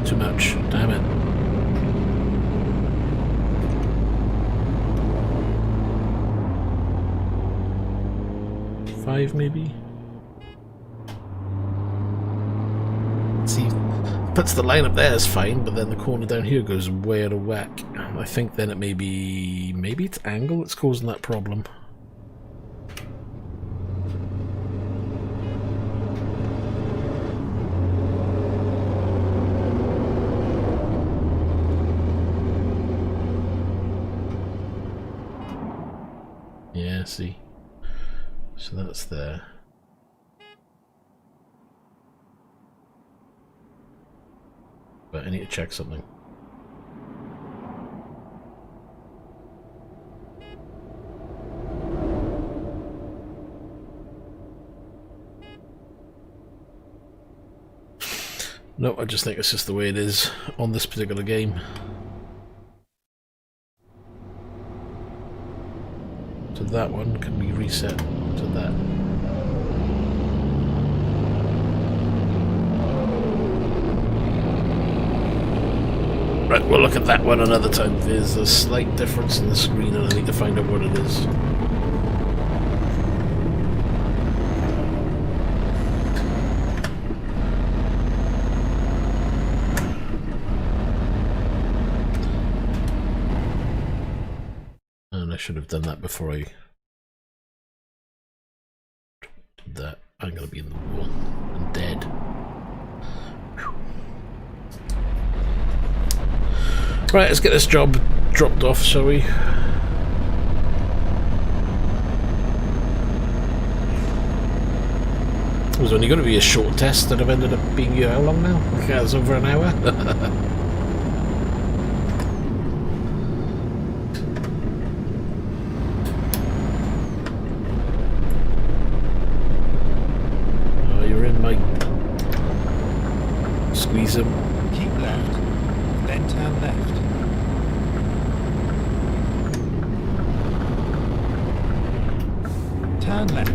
Too much, damn it. Five maybe? See, puts the line up there is fine, but then the corner down here goes way out of whack. I think then it maybe it's angle that's causing that problem. Yeah, see. So that's there. But I need to check something. No, I just think it's just the way it is on this particular game. So that one can be reset to that. Right, we'll look at that one another time. There's a slight difference in the screen and I need to find out what it is. And I should have done that before I did that. I'm going to be in the wall and dead. Right, let's get this job dropped off, shall we? It was only going to be a short test that I've ended up being how long now? Okay, it's over an hour. Oh, you're in, Mike. Squeeze him. Keep left, then turn left. Turn left.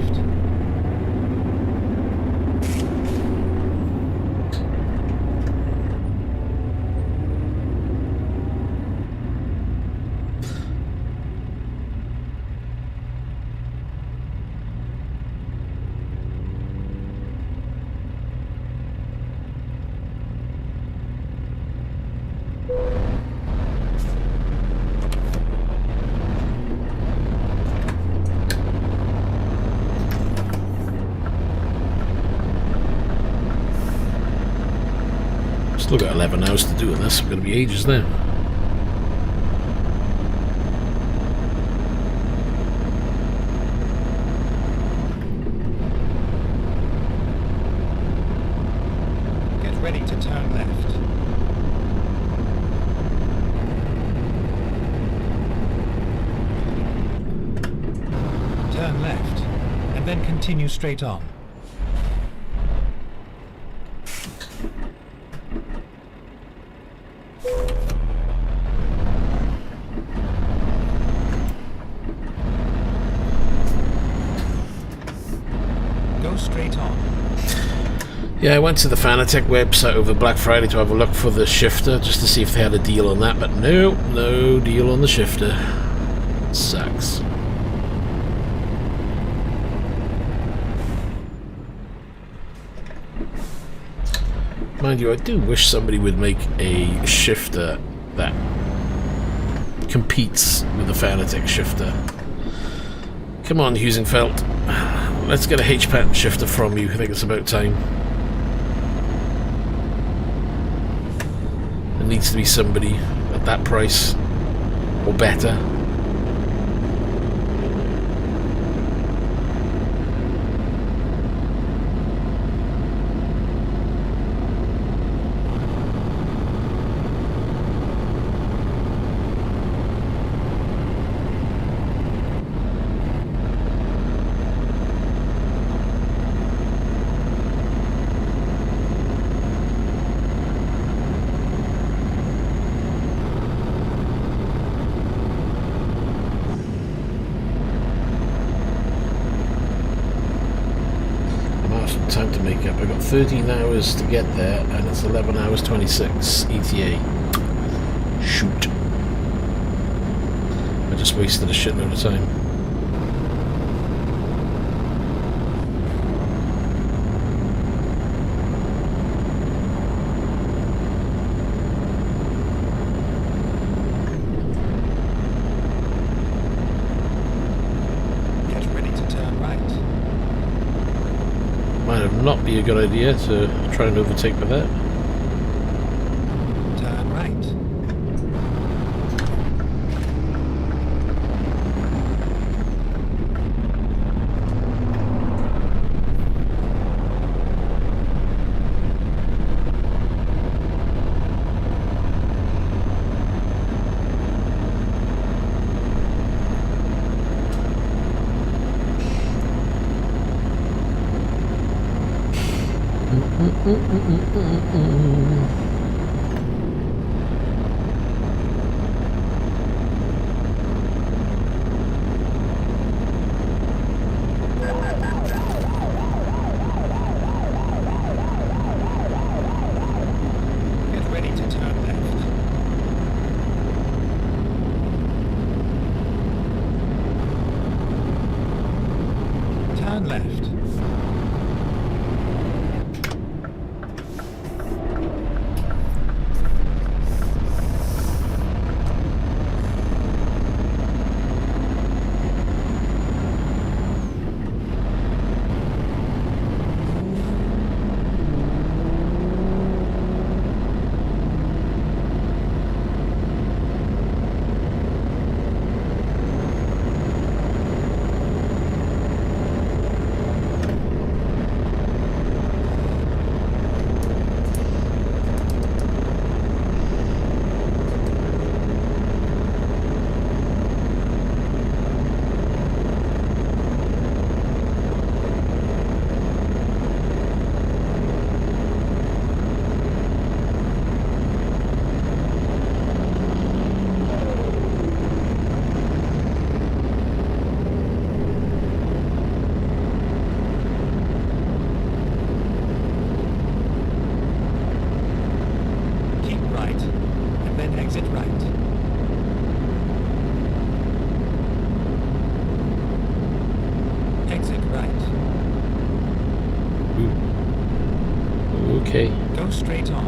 Still got 11 hours to do this. We're going to be ages now. Get ready to turn left. Turn left, and then continue straight on. Straight on. Yeah, I went to the Fanatec website over Black Friday to have a look for the shifter, just to see if they had a deal on that, but no deal on the shifter. Sucks. Mind you, I do wish somebody would make a shifter that competes with the Fanatec shifter. Come on, Husingfeld. Let's get a H-pattern shifter from you. I think it's about time. There needs to be somebody at that price or better. Time to make up. I got 13 hours to get there, and it's 11 hours 26 ETA. Shoot. I just wasted a shitload of time. Not be a good idea to try and overtake with that. Turn right. Get ready to turn left. Turn left. Okay. Go straight on.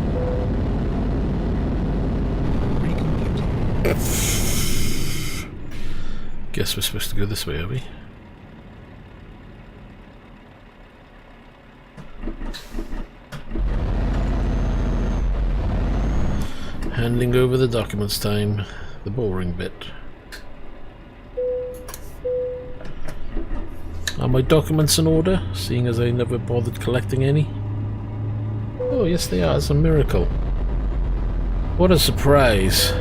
Recomputing. Guess we're supposed to go this way, are we? Handing over the documents time. The boring bit. Are my documents in order, seeing as I never bothered collecting any? Oh, yes they are. It's a miracle. What a surprise.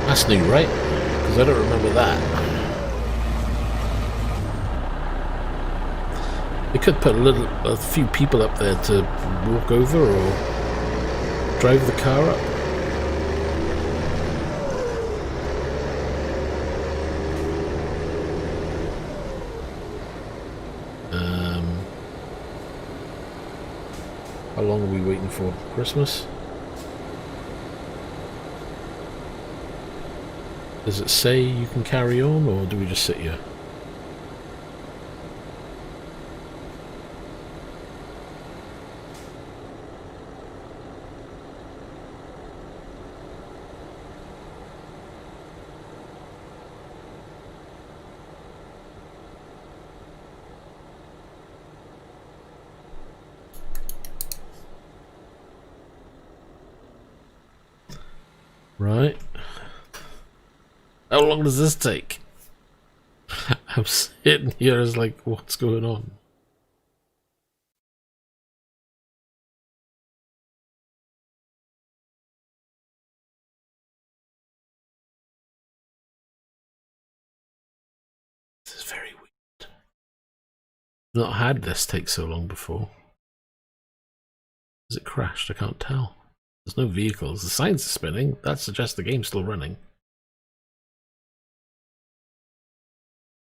That's new, right? Because I don't remember that. They could put a few people up there to walk over or drive the car up. How long are we waiting for? Christmas? Does it say you can carry on, or do we just sit here? Right. How long does this take? I'm sitting here as like, what's going on? This is very weird. I've not had this take so long before. Has it crashed? I can't tell. There's no vehicles. The signs are spinning. That suggests the game's still running.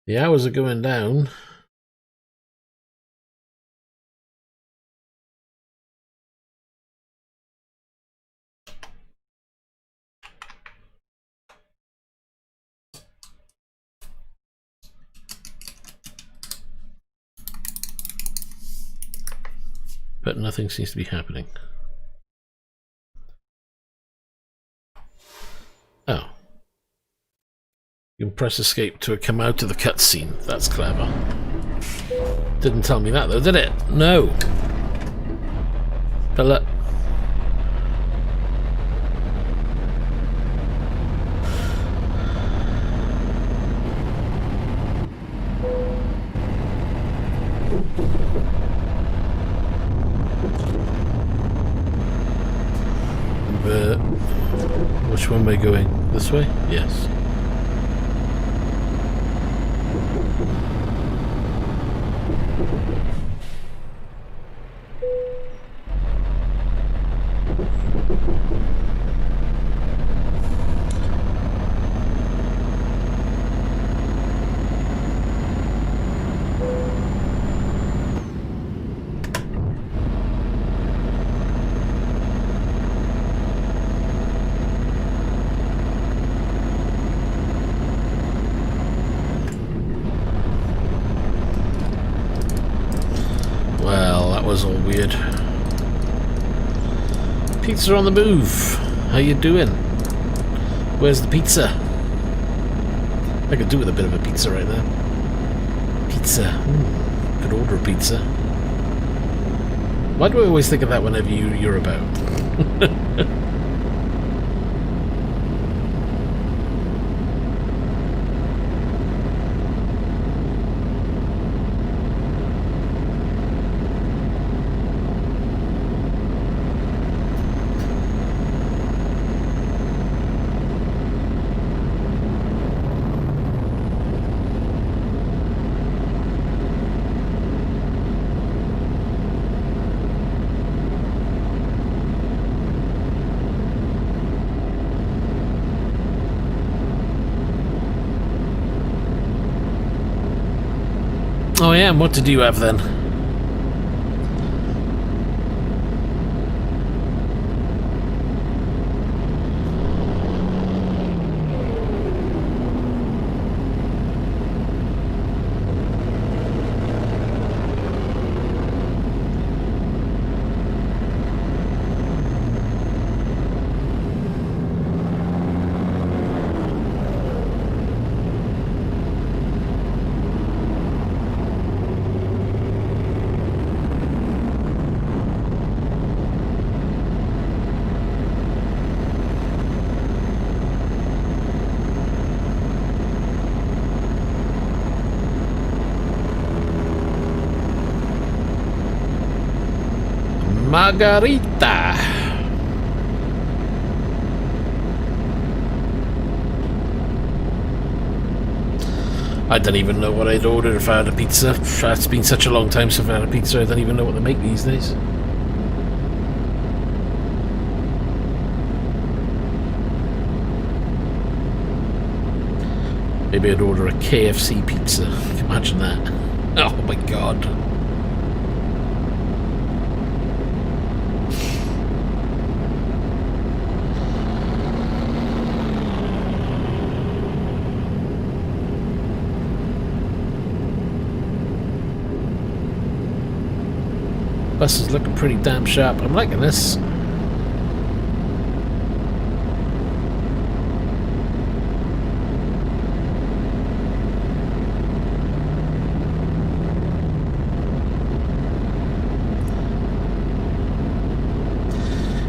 The hours are going down. But nothing seems to be happening. Oh. You can press escape to come out of the cutscene. That's clever. Didn't tell me that though, did it? No. Hello. Which one am I going? This way? Yes. Was all weird. Pizza on the move. How you doing? Where's the pizza? I could do with a bit of a pizza right there. Pizza. Could order a pizza. Why do I always think of that whenever you're about? Oh yeah, and what did you have then? Margarita. I don't even know what I'd order if I had a pizza. It's been such a long time since I've had a pizza, I don't even know what they make these days. Maybe I'd order a KFC pizza. Imagine that. Oh my god. Bus is looking pretty damn sharp. I'm liking this.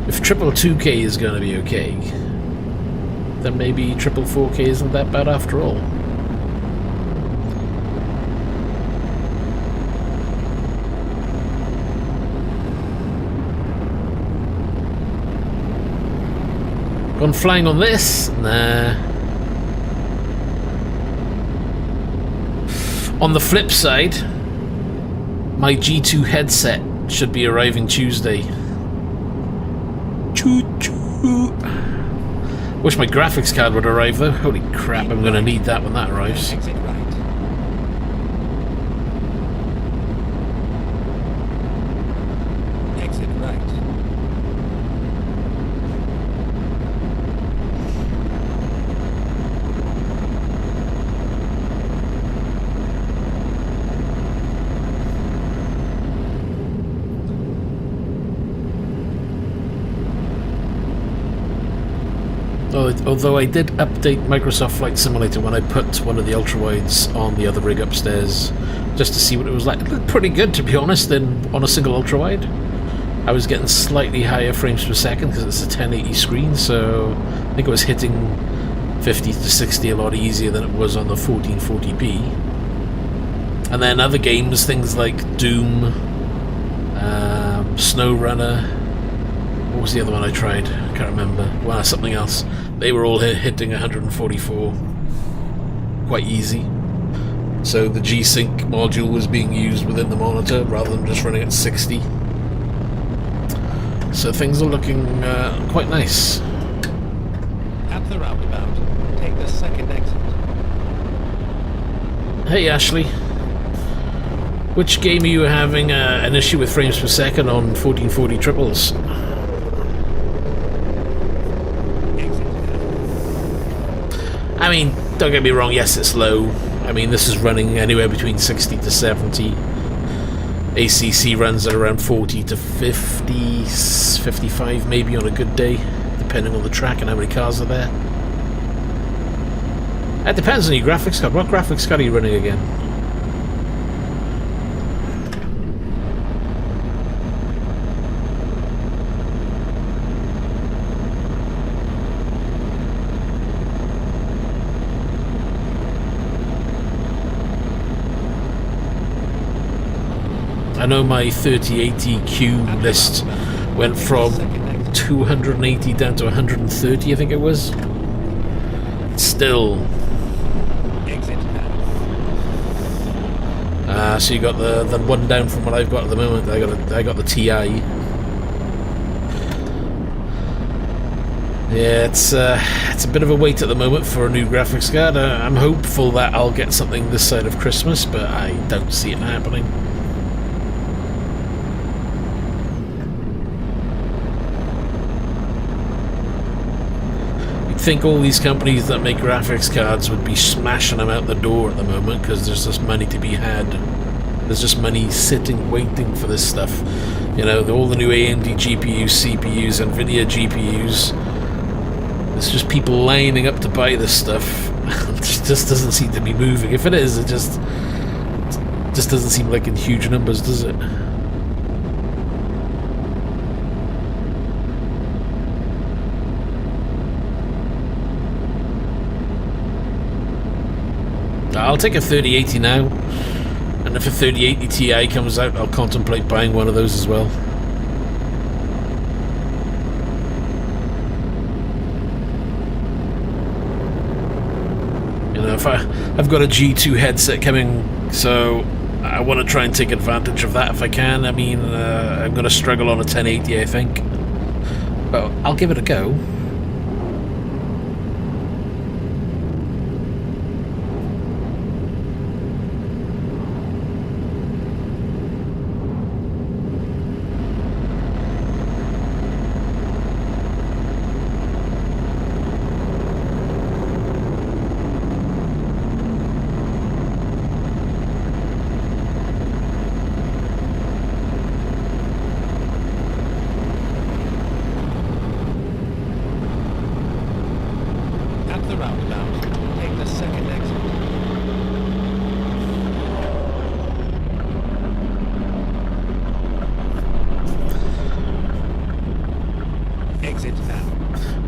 If triple 2K is going to be okay, then maybe triple 4K isn't that bad after all. Gone flying on this? Nah. On the flip side, my G2 headset should be arriving Tuesday. Choo-choo. Wish my graphics card would arrive though. Holy crap, I'm gonna need that when that arrives. Exit right. Exit right. Although I did update Microsoft Flight Simulator when I put one of the ultrawides on the other rig upstairs, just to see what it was like. It looked pretty good, to be honest, than on a single ultrawide. I was getting slightly higher frames per second because it's a 1080 screen, so I think it was hitting 50 to 60 a lot easier than it was on the 1440p. And then other games, things like Doom, SnowRunner. What was the other one I tried? I can't remember. Well, something else. They were all hitting 144 quite easy. So the G-Sync module was being used within the monitor rather than just running at 60. So things are looking quite nice. At the roundabout, take the second exit. Hey Ashley. Which game are you having an issue with frames per second on 1440 triples? I mean, don't get me wrong, yes it's low. I mean, this is running anywhere between 60 to 70. ACC runs at around 40 to 50, 55 maybe on a good day, depending on the track and how many cars are there. It depends on your graphics card. What graphics card are you running again? I know my 3080Q list went from 280 down to 130, I think it was. Still. So you got the one down from what I've got at the moment. I got the TI. Yeah, it's a bit of a wait at the moment for a new graphics card. I'm hopeful that I'll get something this side of Christmas, but I don't see it happening. You'd think all these companies that make graphics cards would be smashing them out the door at the moment because there's just money to be had. There's just money sitting, waiting for this stuff. You know, all the new AMD GPUs, CPUs, NVIDIA GPUs. There's just people lining up to buy this stuff. It just doesn't seem to be moving. If it is, it just doesn't seem like in huge numbers, does it? I'll take a 3080 now, and if a 3080 Ti comes out, I'll contemplate buying one of those as well. You know, if I've got a G2 headset coming, so I want to try and take advantage of that if I can. I mean, I'm going to struggle on a 1080, I think, but I'll give it a go.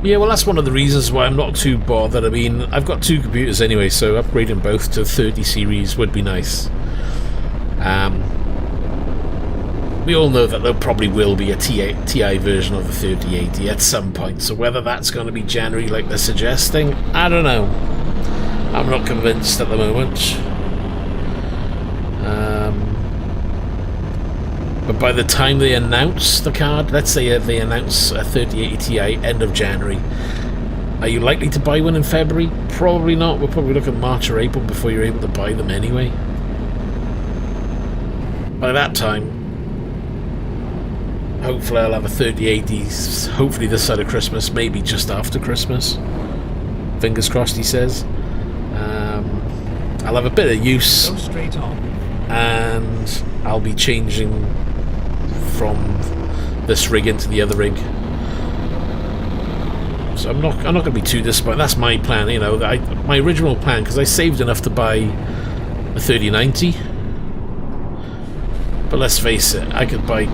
Yeah, well, that's one of the reasons why I'm not too bothered. I mean, I've got two computers anyway, so upgrading both to 30 series would be nice. We all know that there probably will be a TI version of the 3080 at some point, so whether that's going to be January like they're suggesting, I don't know. I'm not convinced at the moment. But by the time they announce the card, let's say they announce a 3080 Ti end of January, are you likely to buy one in February? Probably not. We'll probably look at March or April before you're able to buy them anyway. By that time, hopefully I'll have a 3080, hopefully this side of Christmas, maybe just after Christmas. Fingers crossed, he says. I'll have a bit of use. Go straight on. And I'll be changing from this rig into the other rig, so I'm not going to be too disappointed. That's my plan, you know. My original plan, because I saved enough to buy a 3090, but let's face it, I could buy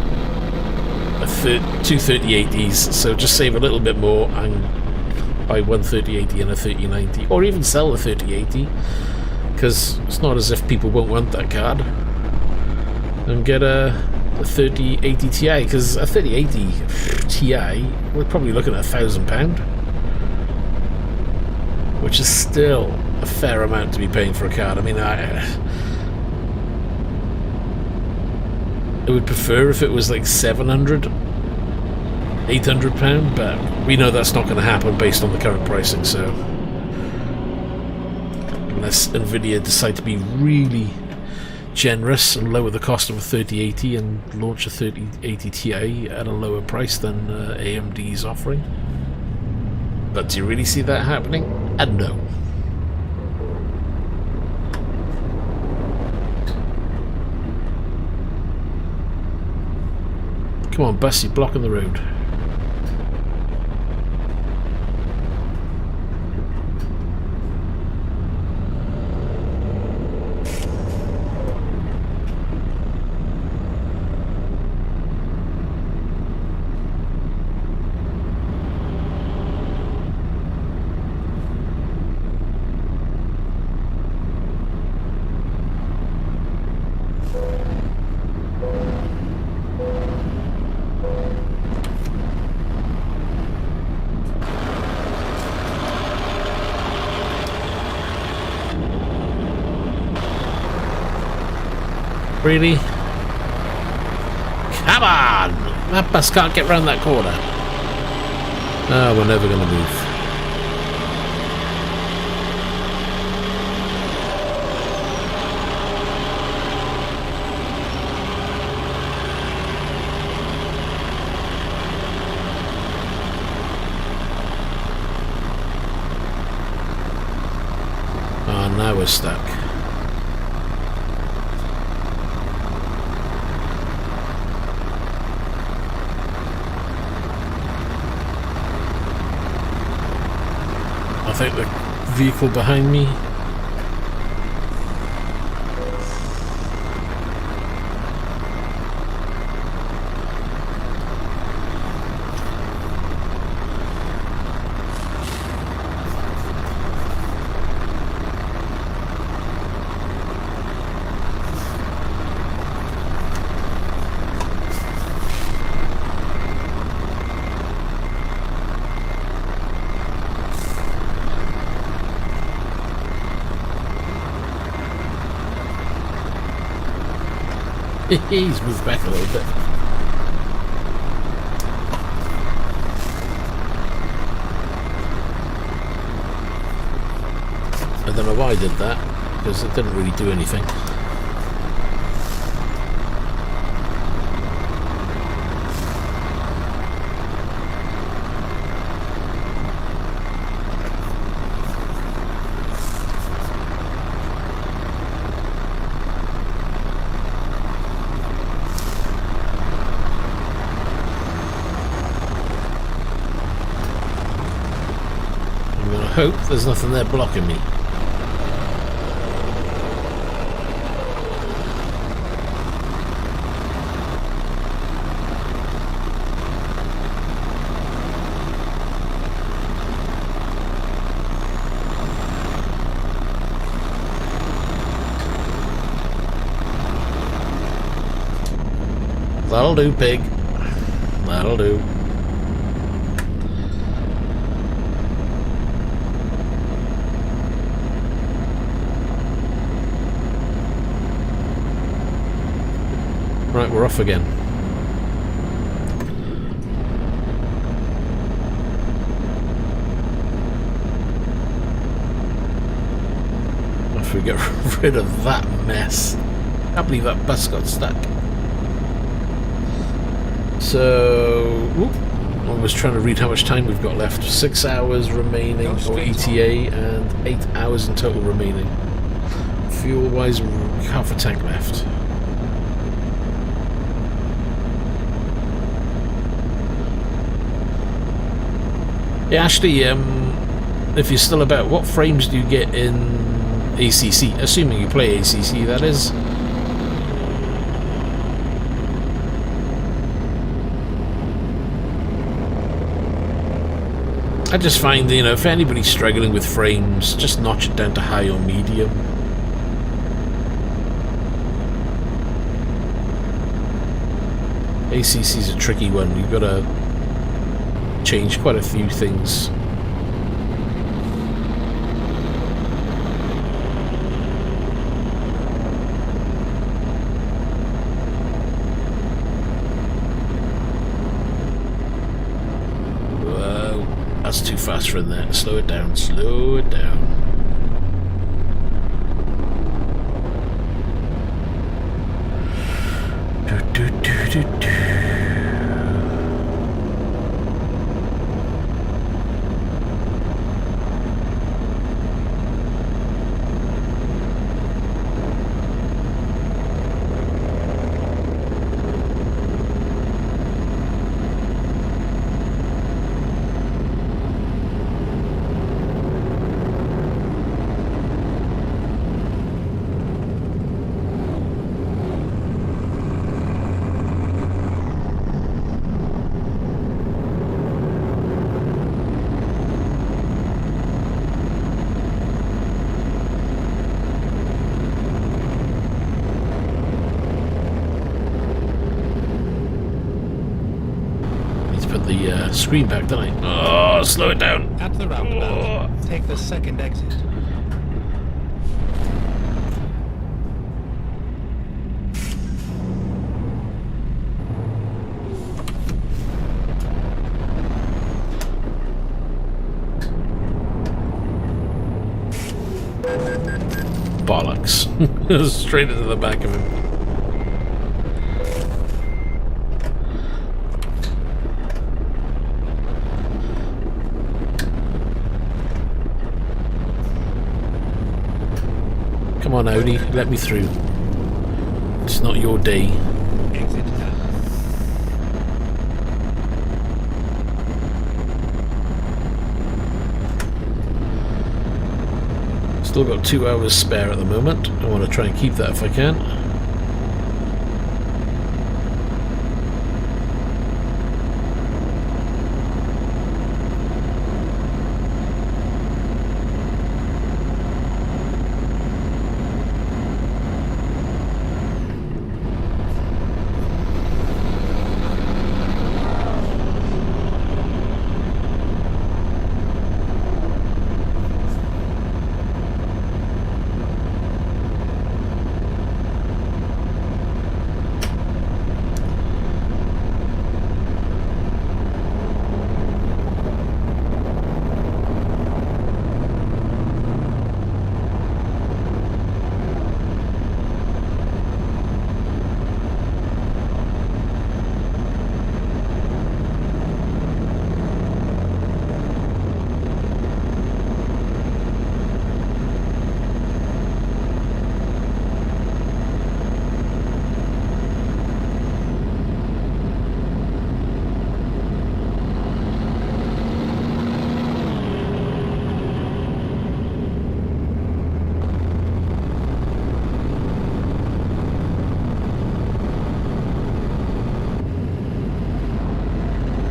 two 3080s, so just save a little bit more and buy one 3080 and a 3090, or even sell the 3080, because it's not as if people won't want that card, and get a 3080 Ti, because a 3080 Ti, we're probably looking at £1,000, which is still a fair amount to be paying for a card. I mean, I would prefer if it was like £700, £800, but we know that's not going to happen based on the current pricing, so unless NVIDIA decide to be really generous and lower the cost of a 3080 and launch a 3080 Ti at a lower price than AMD's offering. But do you really see that happening? And no. Come on, bus, you're blocking the road. Really? Come on! That bus can't get round that corner. Ah, we're never going to move. Ah, now we're stuck. I think the vehicle behind me. He's moved back a little bit. I don't know why I did that, because it didn't really do anything. I hope there's nothing there blocking me. That'll do, pig. That'll do. Right, we're off again. After we get rid of that mess. Can't believe that bus got stuck. So, I was trying to read how much time we've got left. 6 hours remaining for ETA and 8 hours in total remaining. Fuel-wise, half a tank left. Yeah, actually, if you're still about, what frames do you get in ACC? Assuming you play ACC, that is. I just find, you know, if anybody's struggling with frames, just notch it down to high or medium. ACC's a tricky one. You've got to change quite a few things. Whoa, that's too fast for that. Slow it down, slow it down. The screen back, don't I? Oh, slow it down. At the roundabout, take the second exit. Straight into the back of him. Come on, Audi, let me through. It's not your day. Exit now. Still got 2 hours spare at the moment. I want to try and keep that if I can.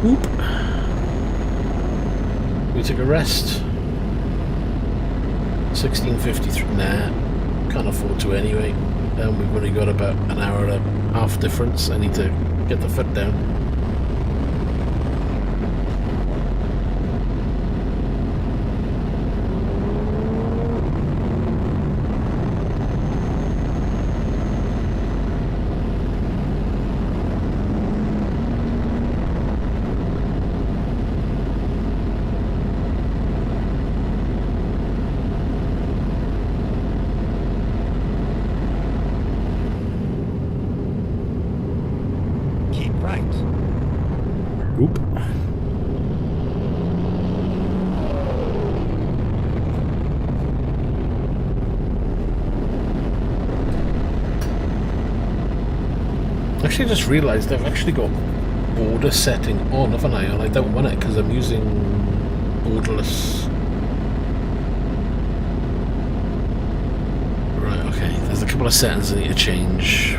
Whoop. We took a rest. 16:53. Nah, can't afford to anyway. We've only got about an hour and a half difference. I need to get the foot down. Oop. Actually, I just realised I've actually got border setting on, haven't I? And I don't want it because I'm using borderless. Right, okay. There's a couple of settings I need to change.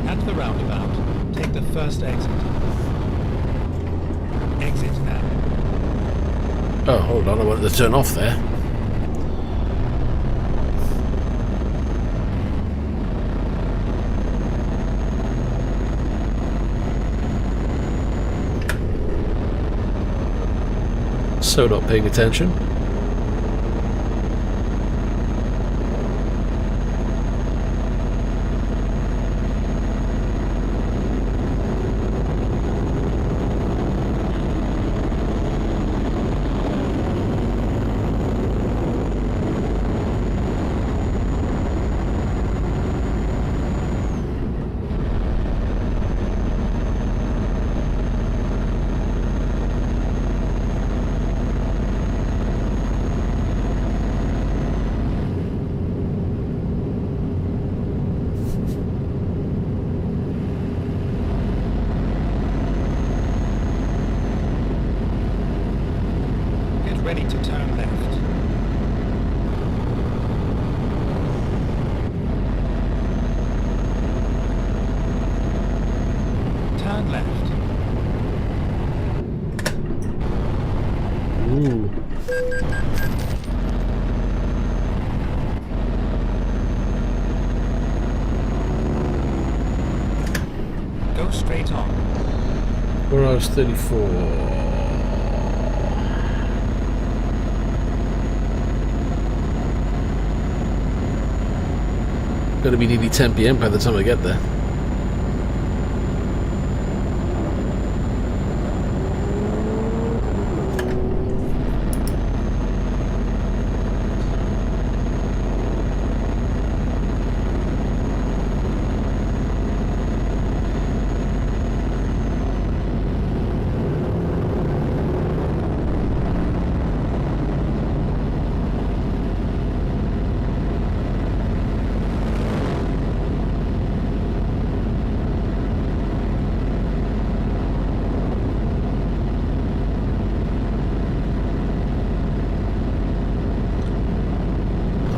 At the roundabout, take the first exit. Exit now. Oh, hold on, I wanted to turn off there. So not paying attention. Ready to turn left. Turn left. Ooh. Go straight on. Where hours 34. Gonna be nearly 10 PM by the time I get there.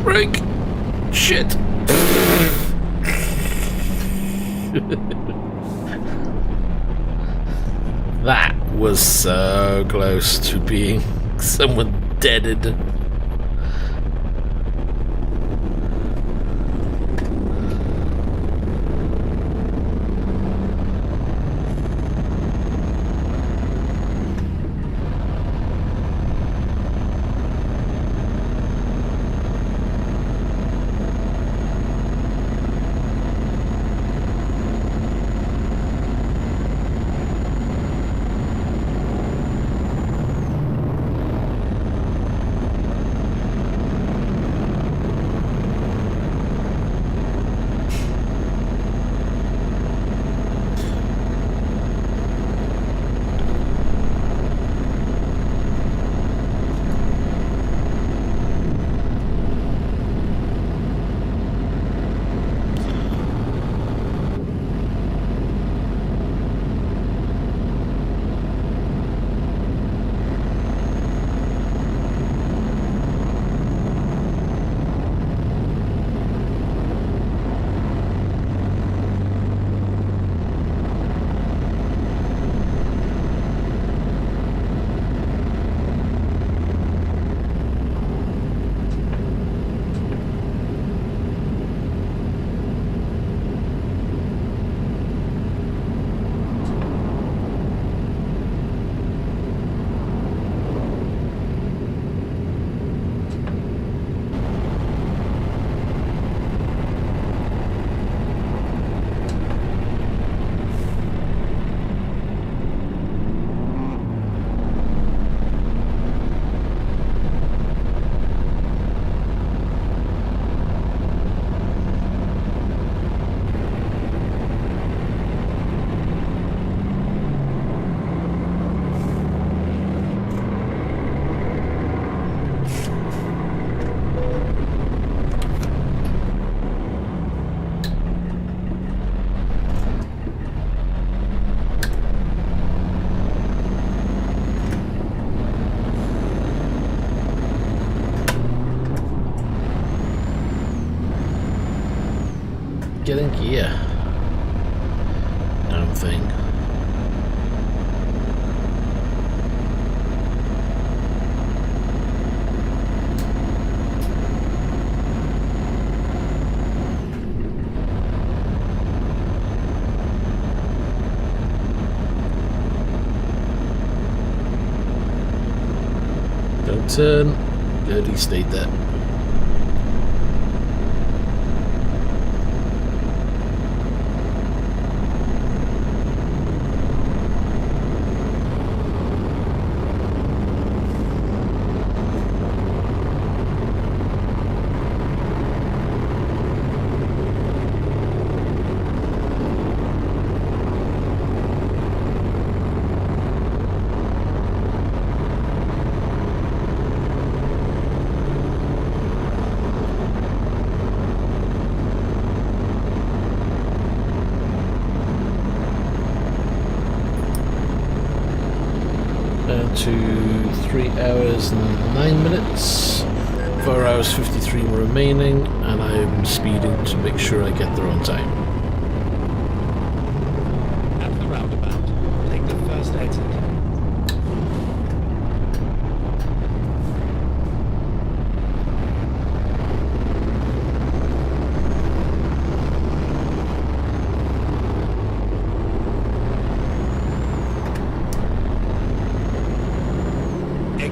Break! Shit! That was so close to being someone deaded. Getting gear. Damn thing. Don't turn. Good, he stayed there. To 3 hours and 9 minutes, 4 hours 53 remaining, and I'm speeding to make sure I get there on time. At the roundabout, take the first exit.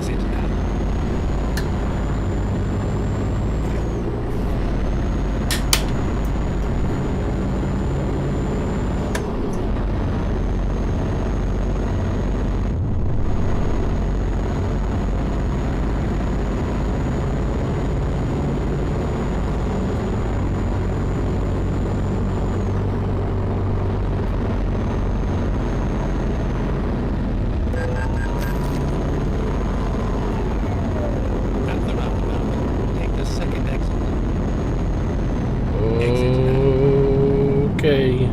exit now. At the roundabout, take the second exit. Exit now. Okay.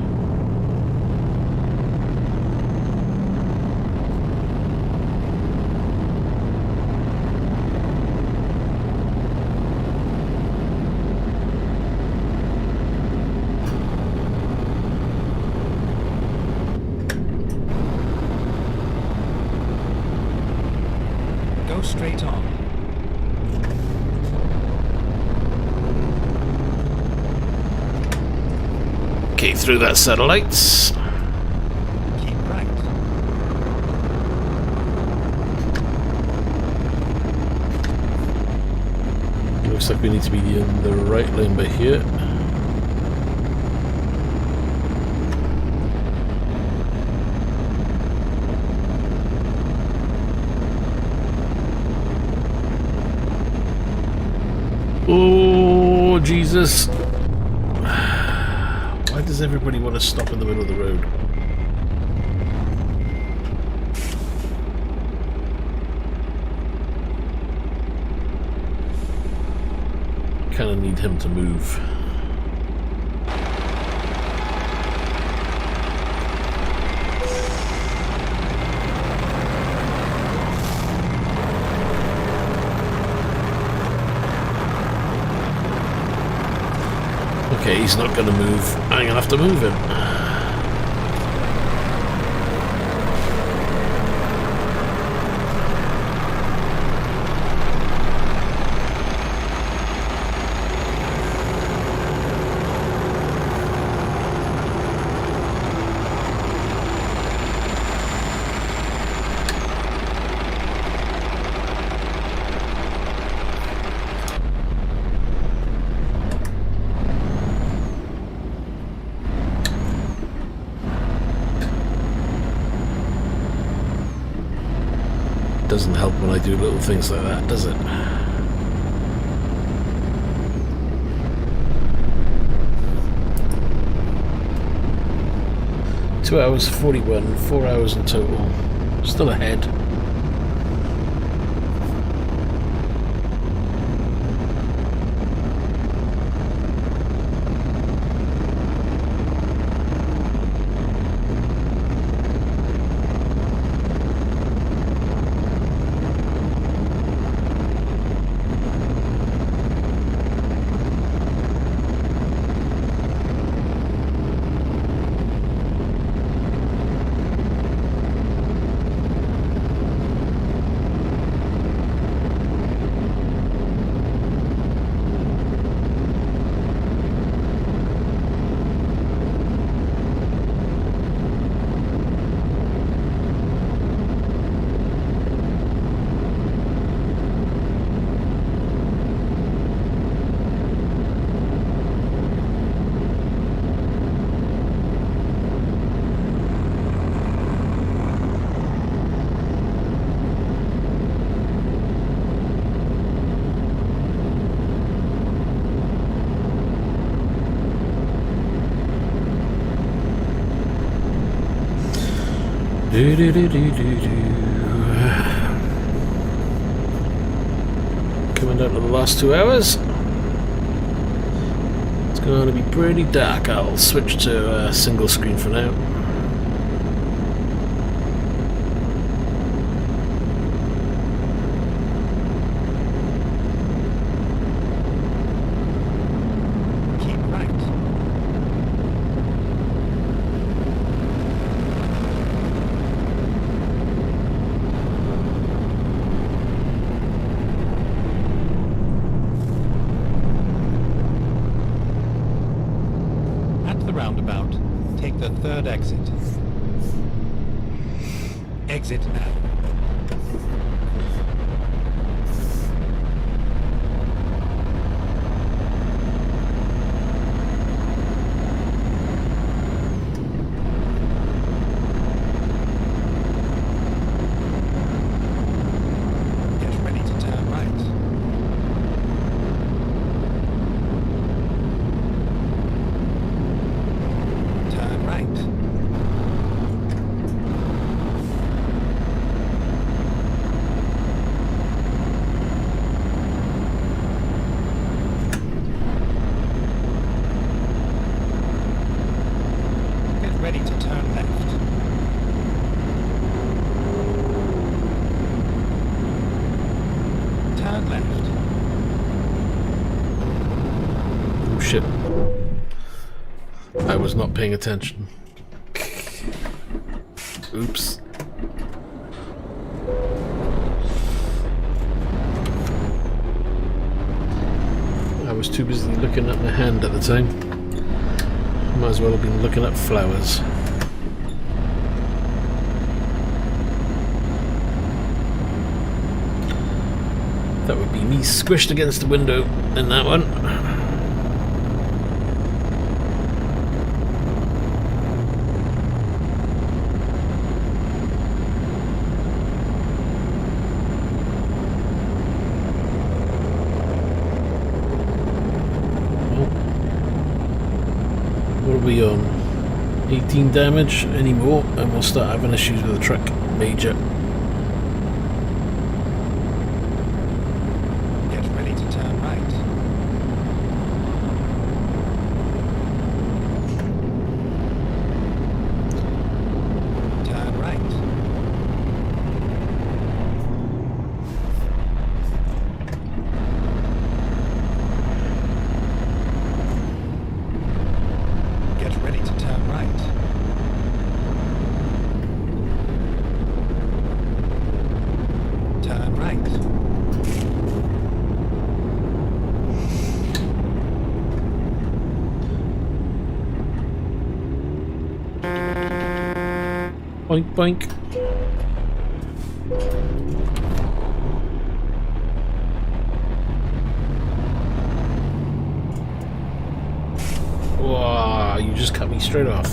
Go straight on. Okay, through that satellites. Keep right. Looks like we need to be in the right lane by here. Oh, Jesus. Why does everybody want to stop in the middle of the road? Kind of need him to move. Okay, he's not going to move. I'm going to have to move him. Doesn't help when I do little things like that, does it? Two hours 41, 4 hours in total. Still ahead. Coming down to the last 2 hours. It's going to be pretty dark. I'll switch to single screen for now. Keep right. At the roundabout, take the third exit. Exit now. Turn left. Oh shit. I was not paying attention. Oops. I was too busy looking at my hand at the time. Might as well have been looking at flowers. That would be me squished against the window in that one. What are we on? 18 damage anymore, and we'll start having issues with the truck. Major. Get ready to turn right. Turn right. Get ready to turn right. Turn right. Boink boink. Wow, you just cut me straight off.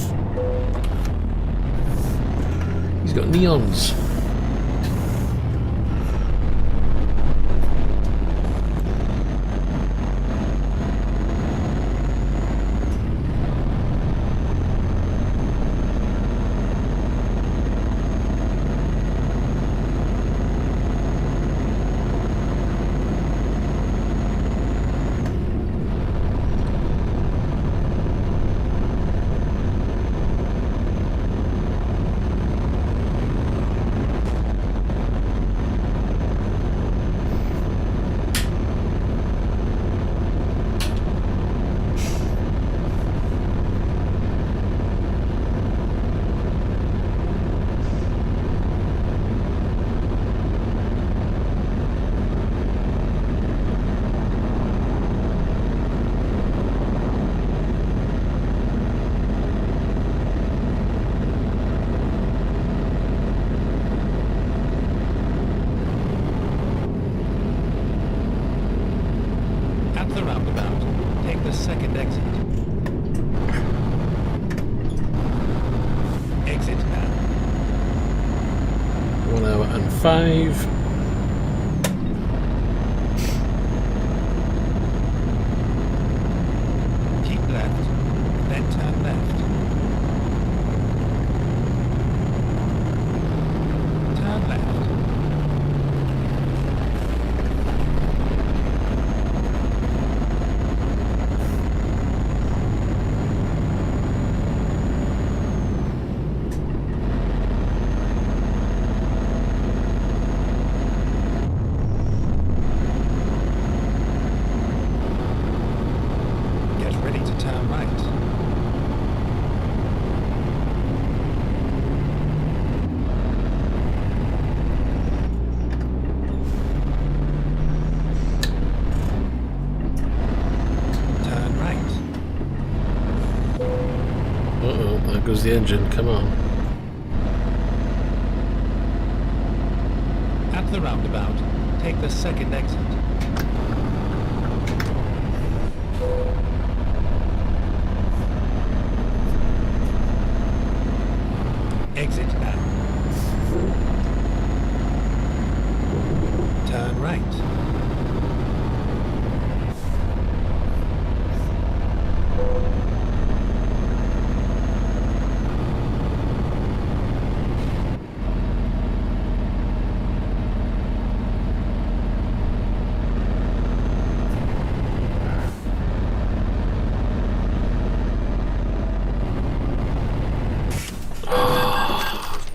He's got neons. At the roundabout, take the second exit. Exit now. 1 hour and 5. Keep left, then turn left. Turn left. Get ready to turn right. Turn right. Uh-oh, there goes the engine. Come on. At the roundabout, take the second exit. Exit now. Turn right.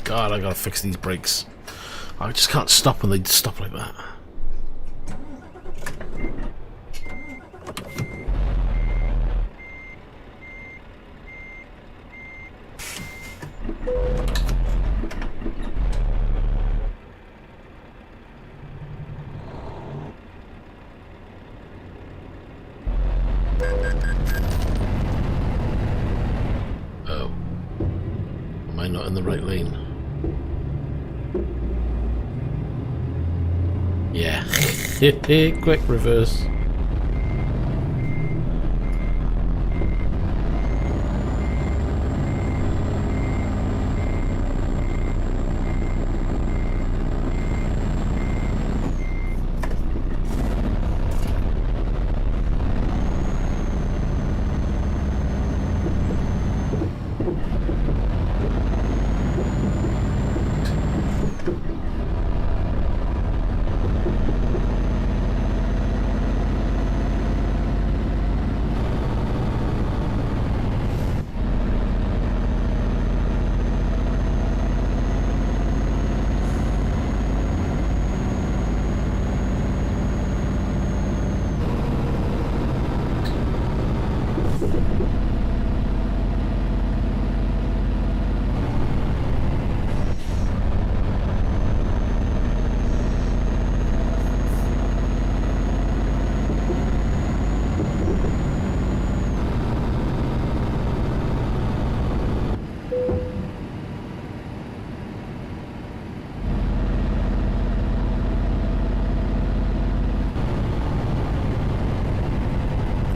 God, I gotta fix these brakes. I just can't stop when they stop like that. not in the right lane. Yeah. Quick reverse.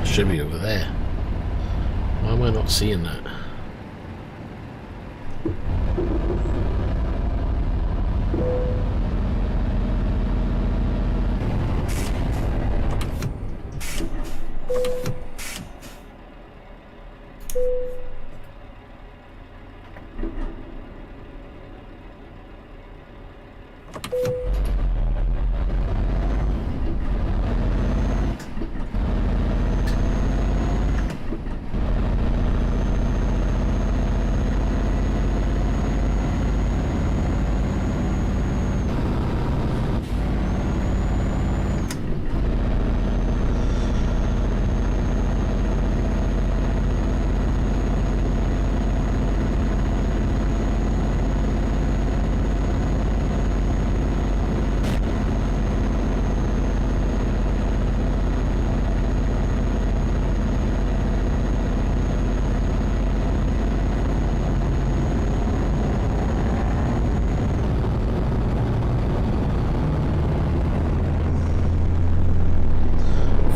Should be over there. Why am I not seeing that?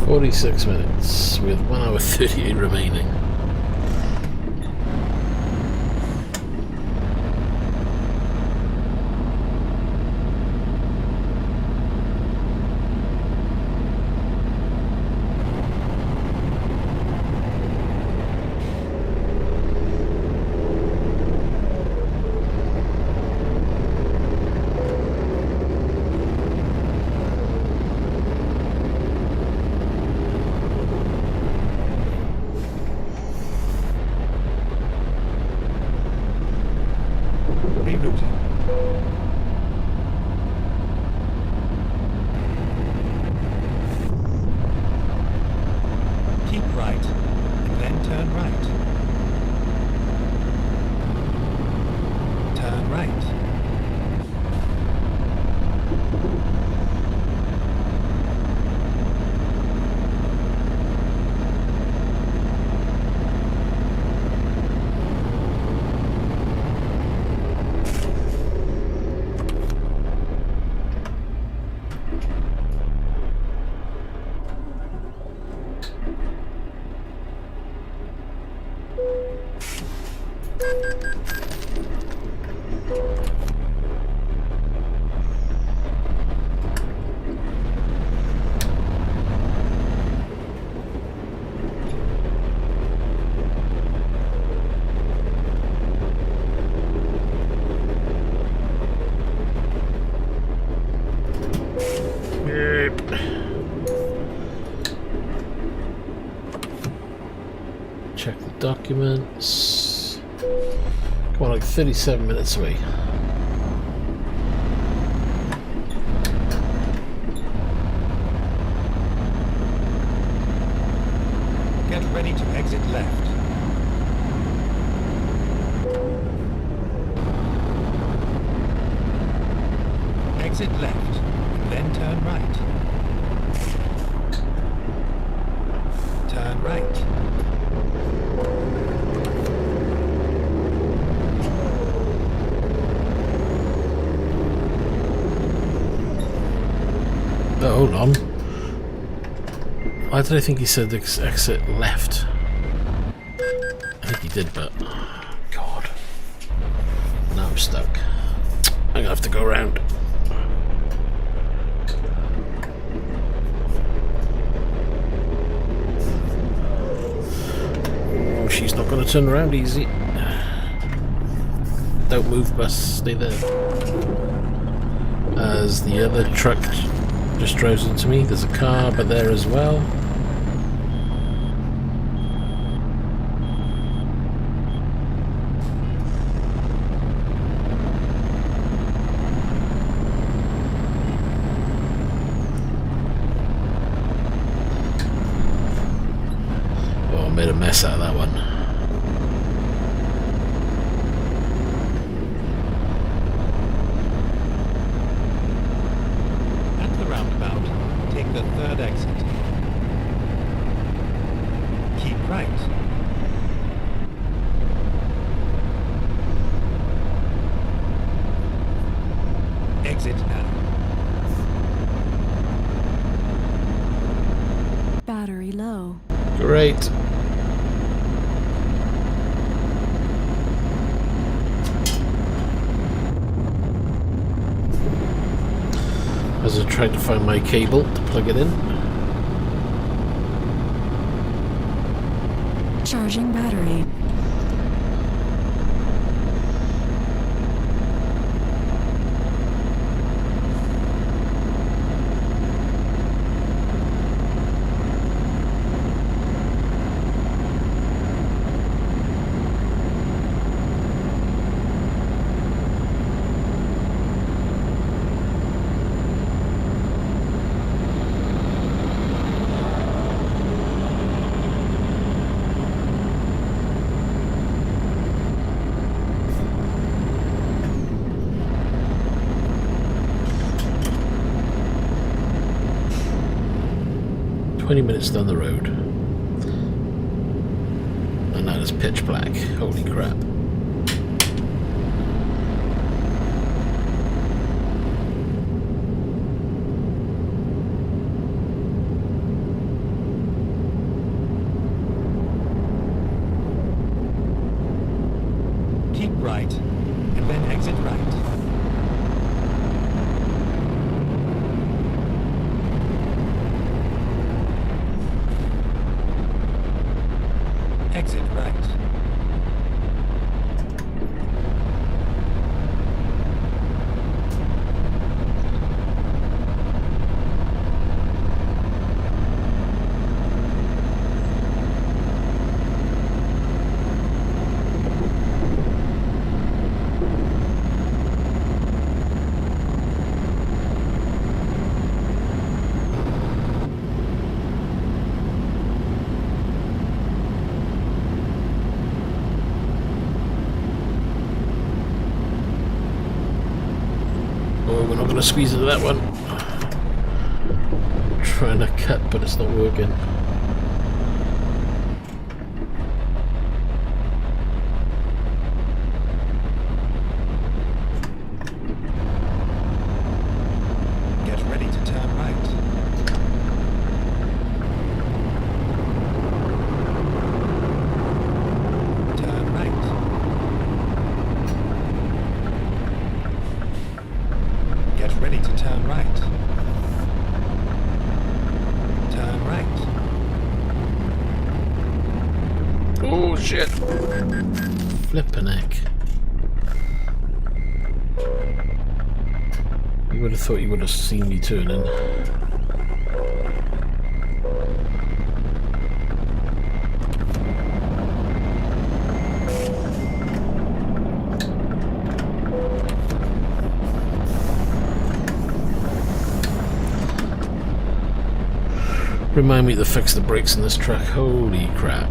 "46 minutes with 1 hour 38 remaining." Check the documents. Come on, like 37 minutes away. Get ready to exit left. Exit left, then turn right. Turn right. on. Why did I think he said exit left? I think he did, but... God. Now I'm stuck. I'm gonna have to go around. Oh, she's not gonna turn around easy. Don't move, bus. Stay there. As the other truck just drives into me. There's a car but there as well. Oh, I made a mess out of that one. Battery low. Great. As I tried to find my cable to plug it in. Charging battery. Minutes down the road, and now it's pitch black. Holy crap. Keep right, and then exit right. Exit right. We're not going to squeeze into that one. Trying to cut, but it's not working. Get ready to turn right. Turn right. Get ready to turn right. Turn right. Oh shit! Flippin' heck. You would have thought you would have seen me turning. Remind me to fix the brakes in this truck. Holy crap.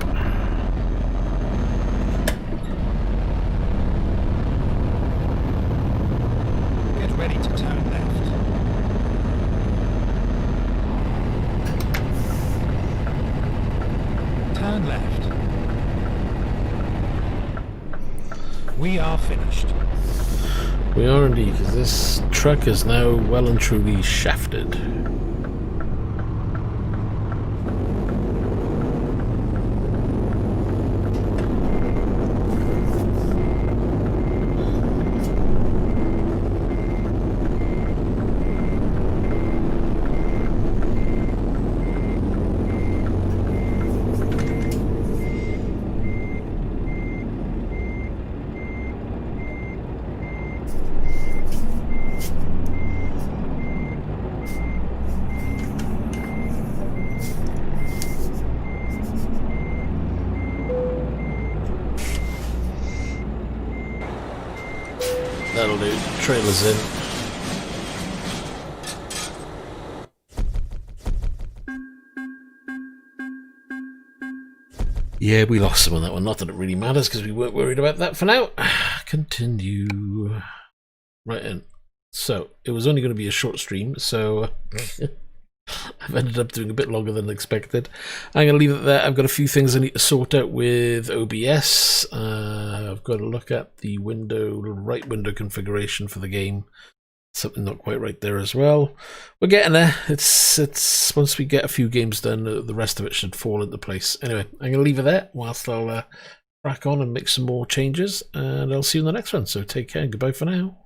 Get ready to turn left. Turn left. We are finished. We are indeed, because this truck is now well and truly shafted. That'll do. Trailers in. Yeah, we lost some on that one. Not that it really matters because we weren't worried about that for now. Continue. Right in. So, it was only going to be a short stream, so I've ended up doing a bit longer than expected. I'm going to leave it there. I've got a few things I need to sort out with OBS. I've got to look at the right window configuration for the game. Something not quite right there as well. We're getting there. It's once we get a few games done, the rest of it should fall into place. Anyway, I'm going to leave it there whilst I'll crack on and make some more changes, and I'll see you in the next one. So take care and goodbye for now.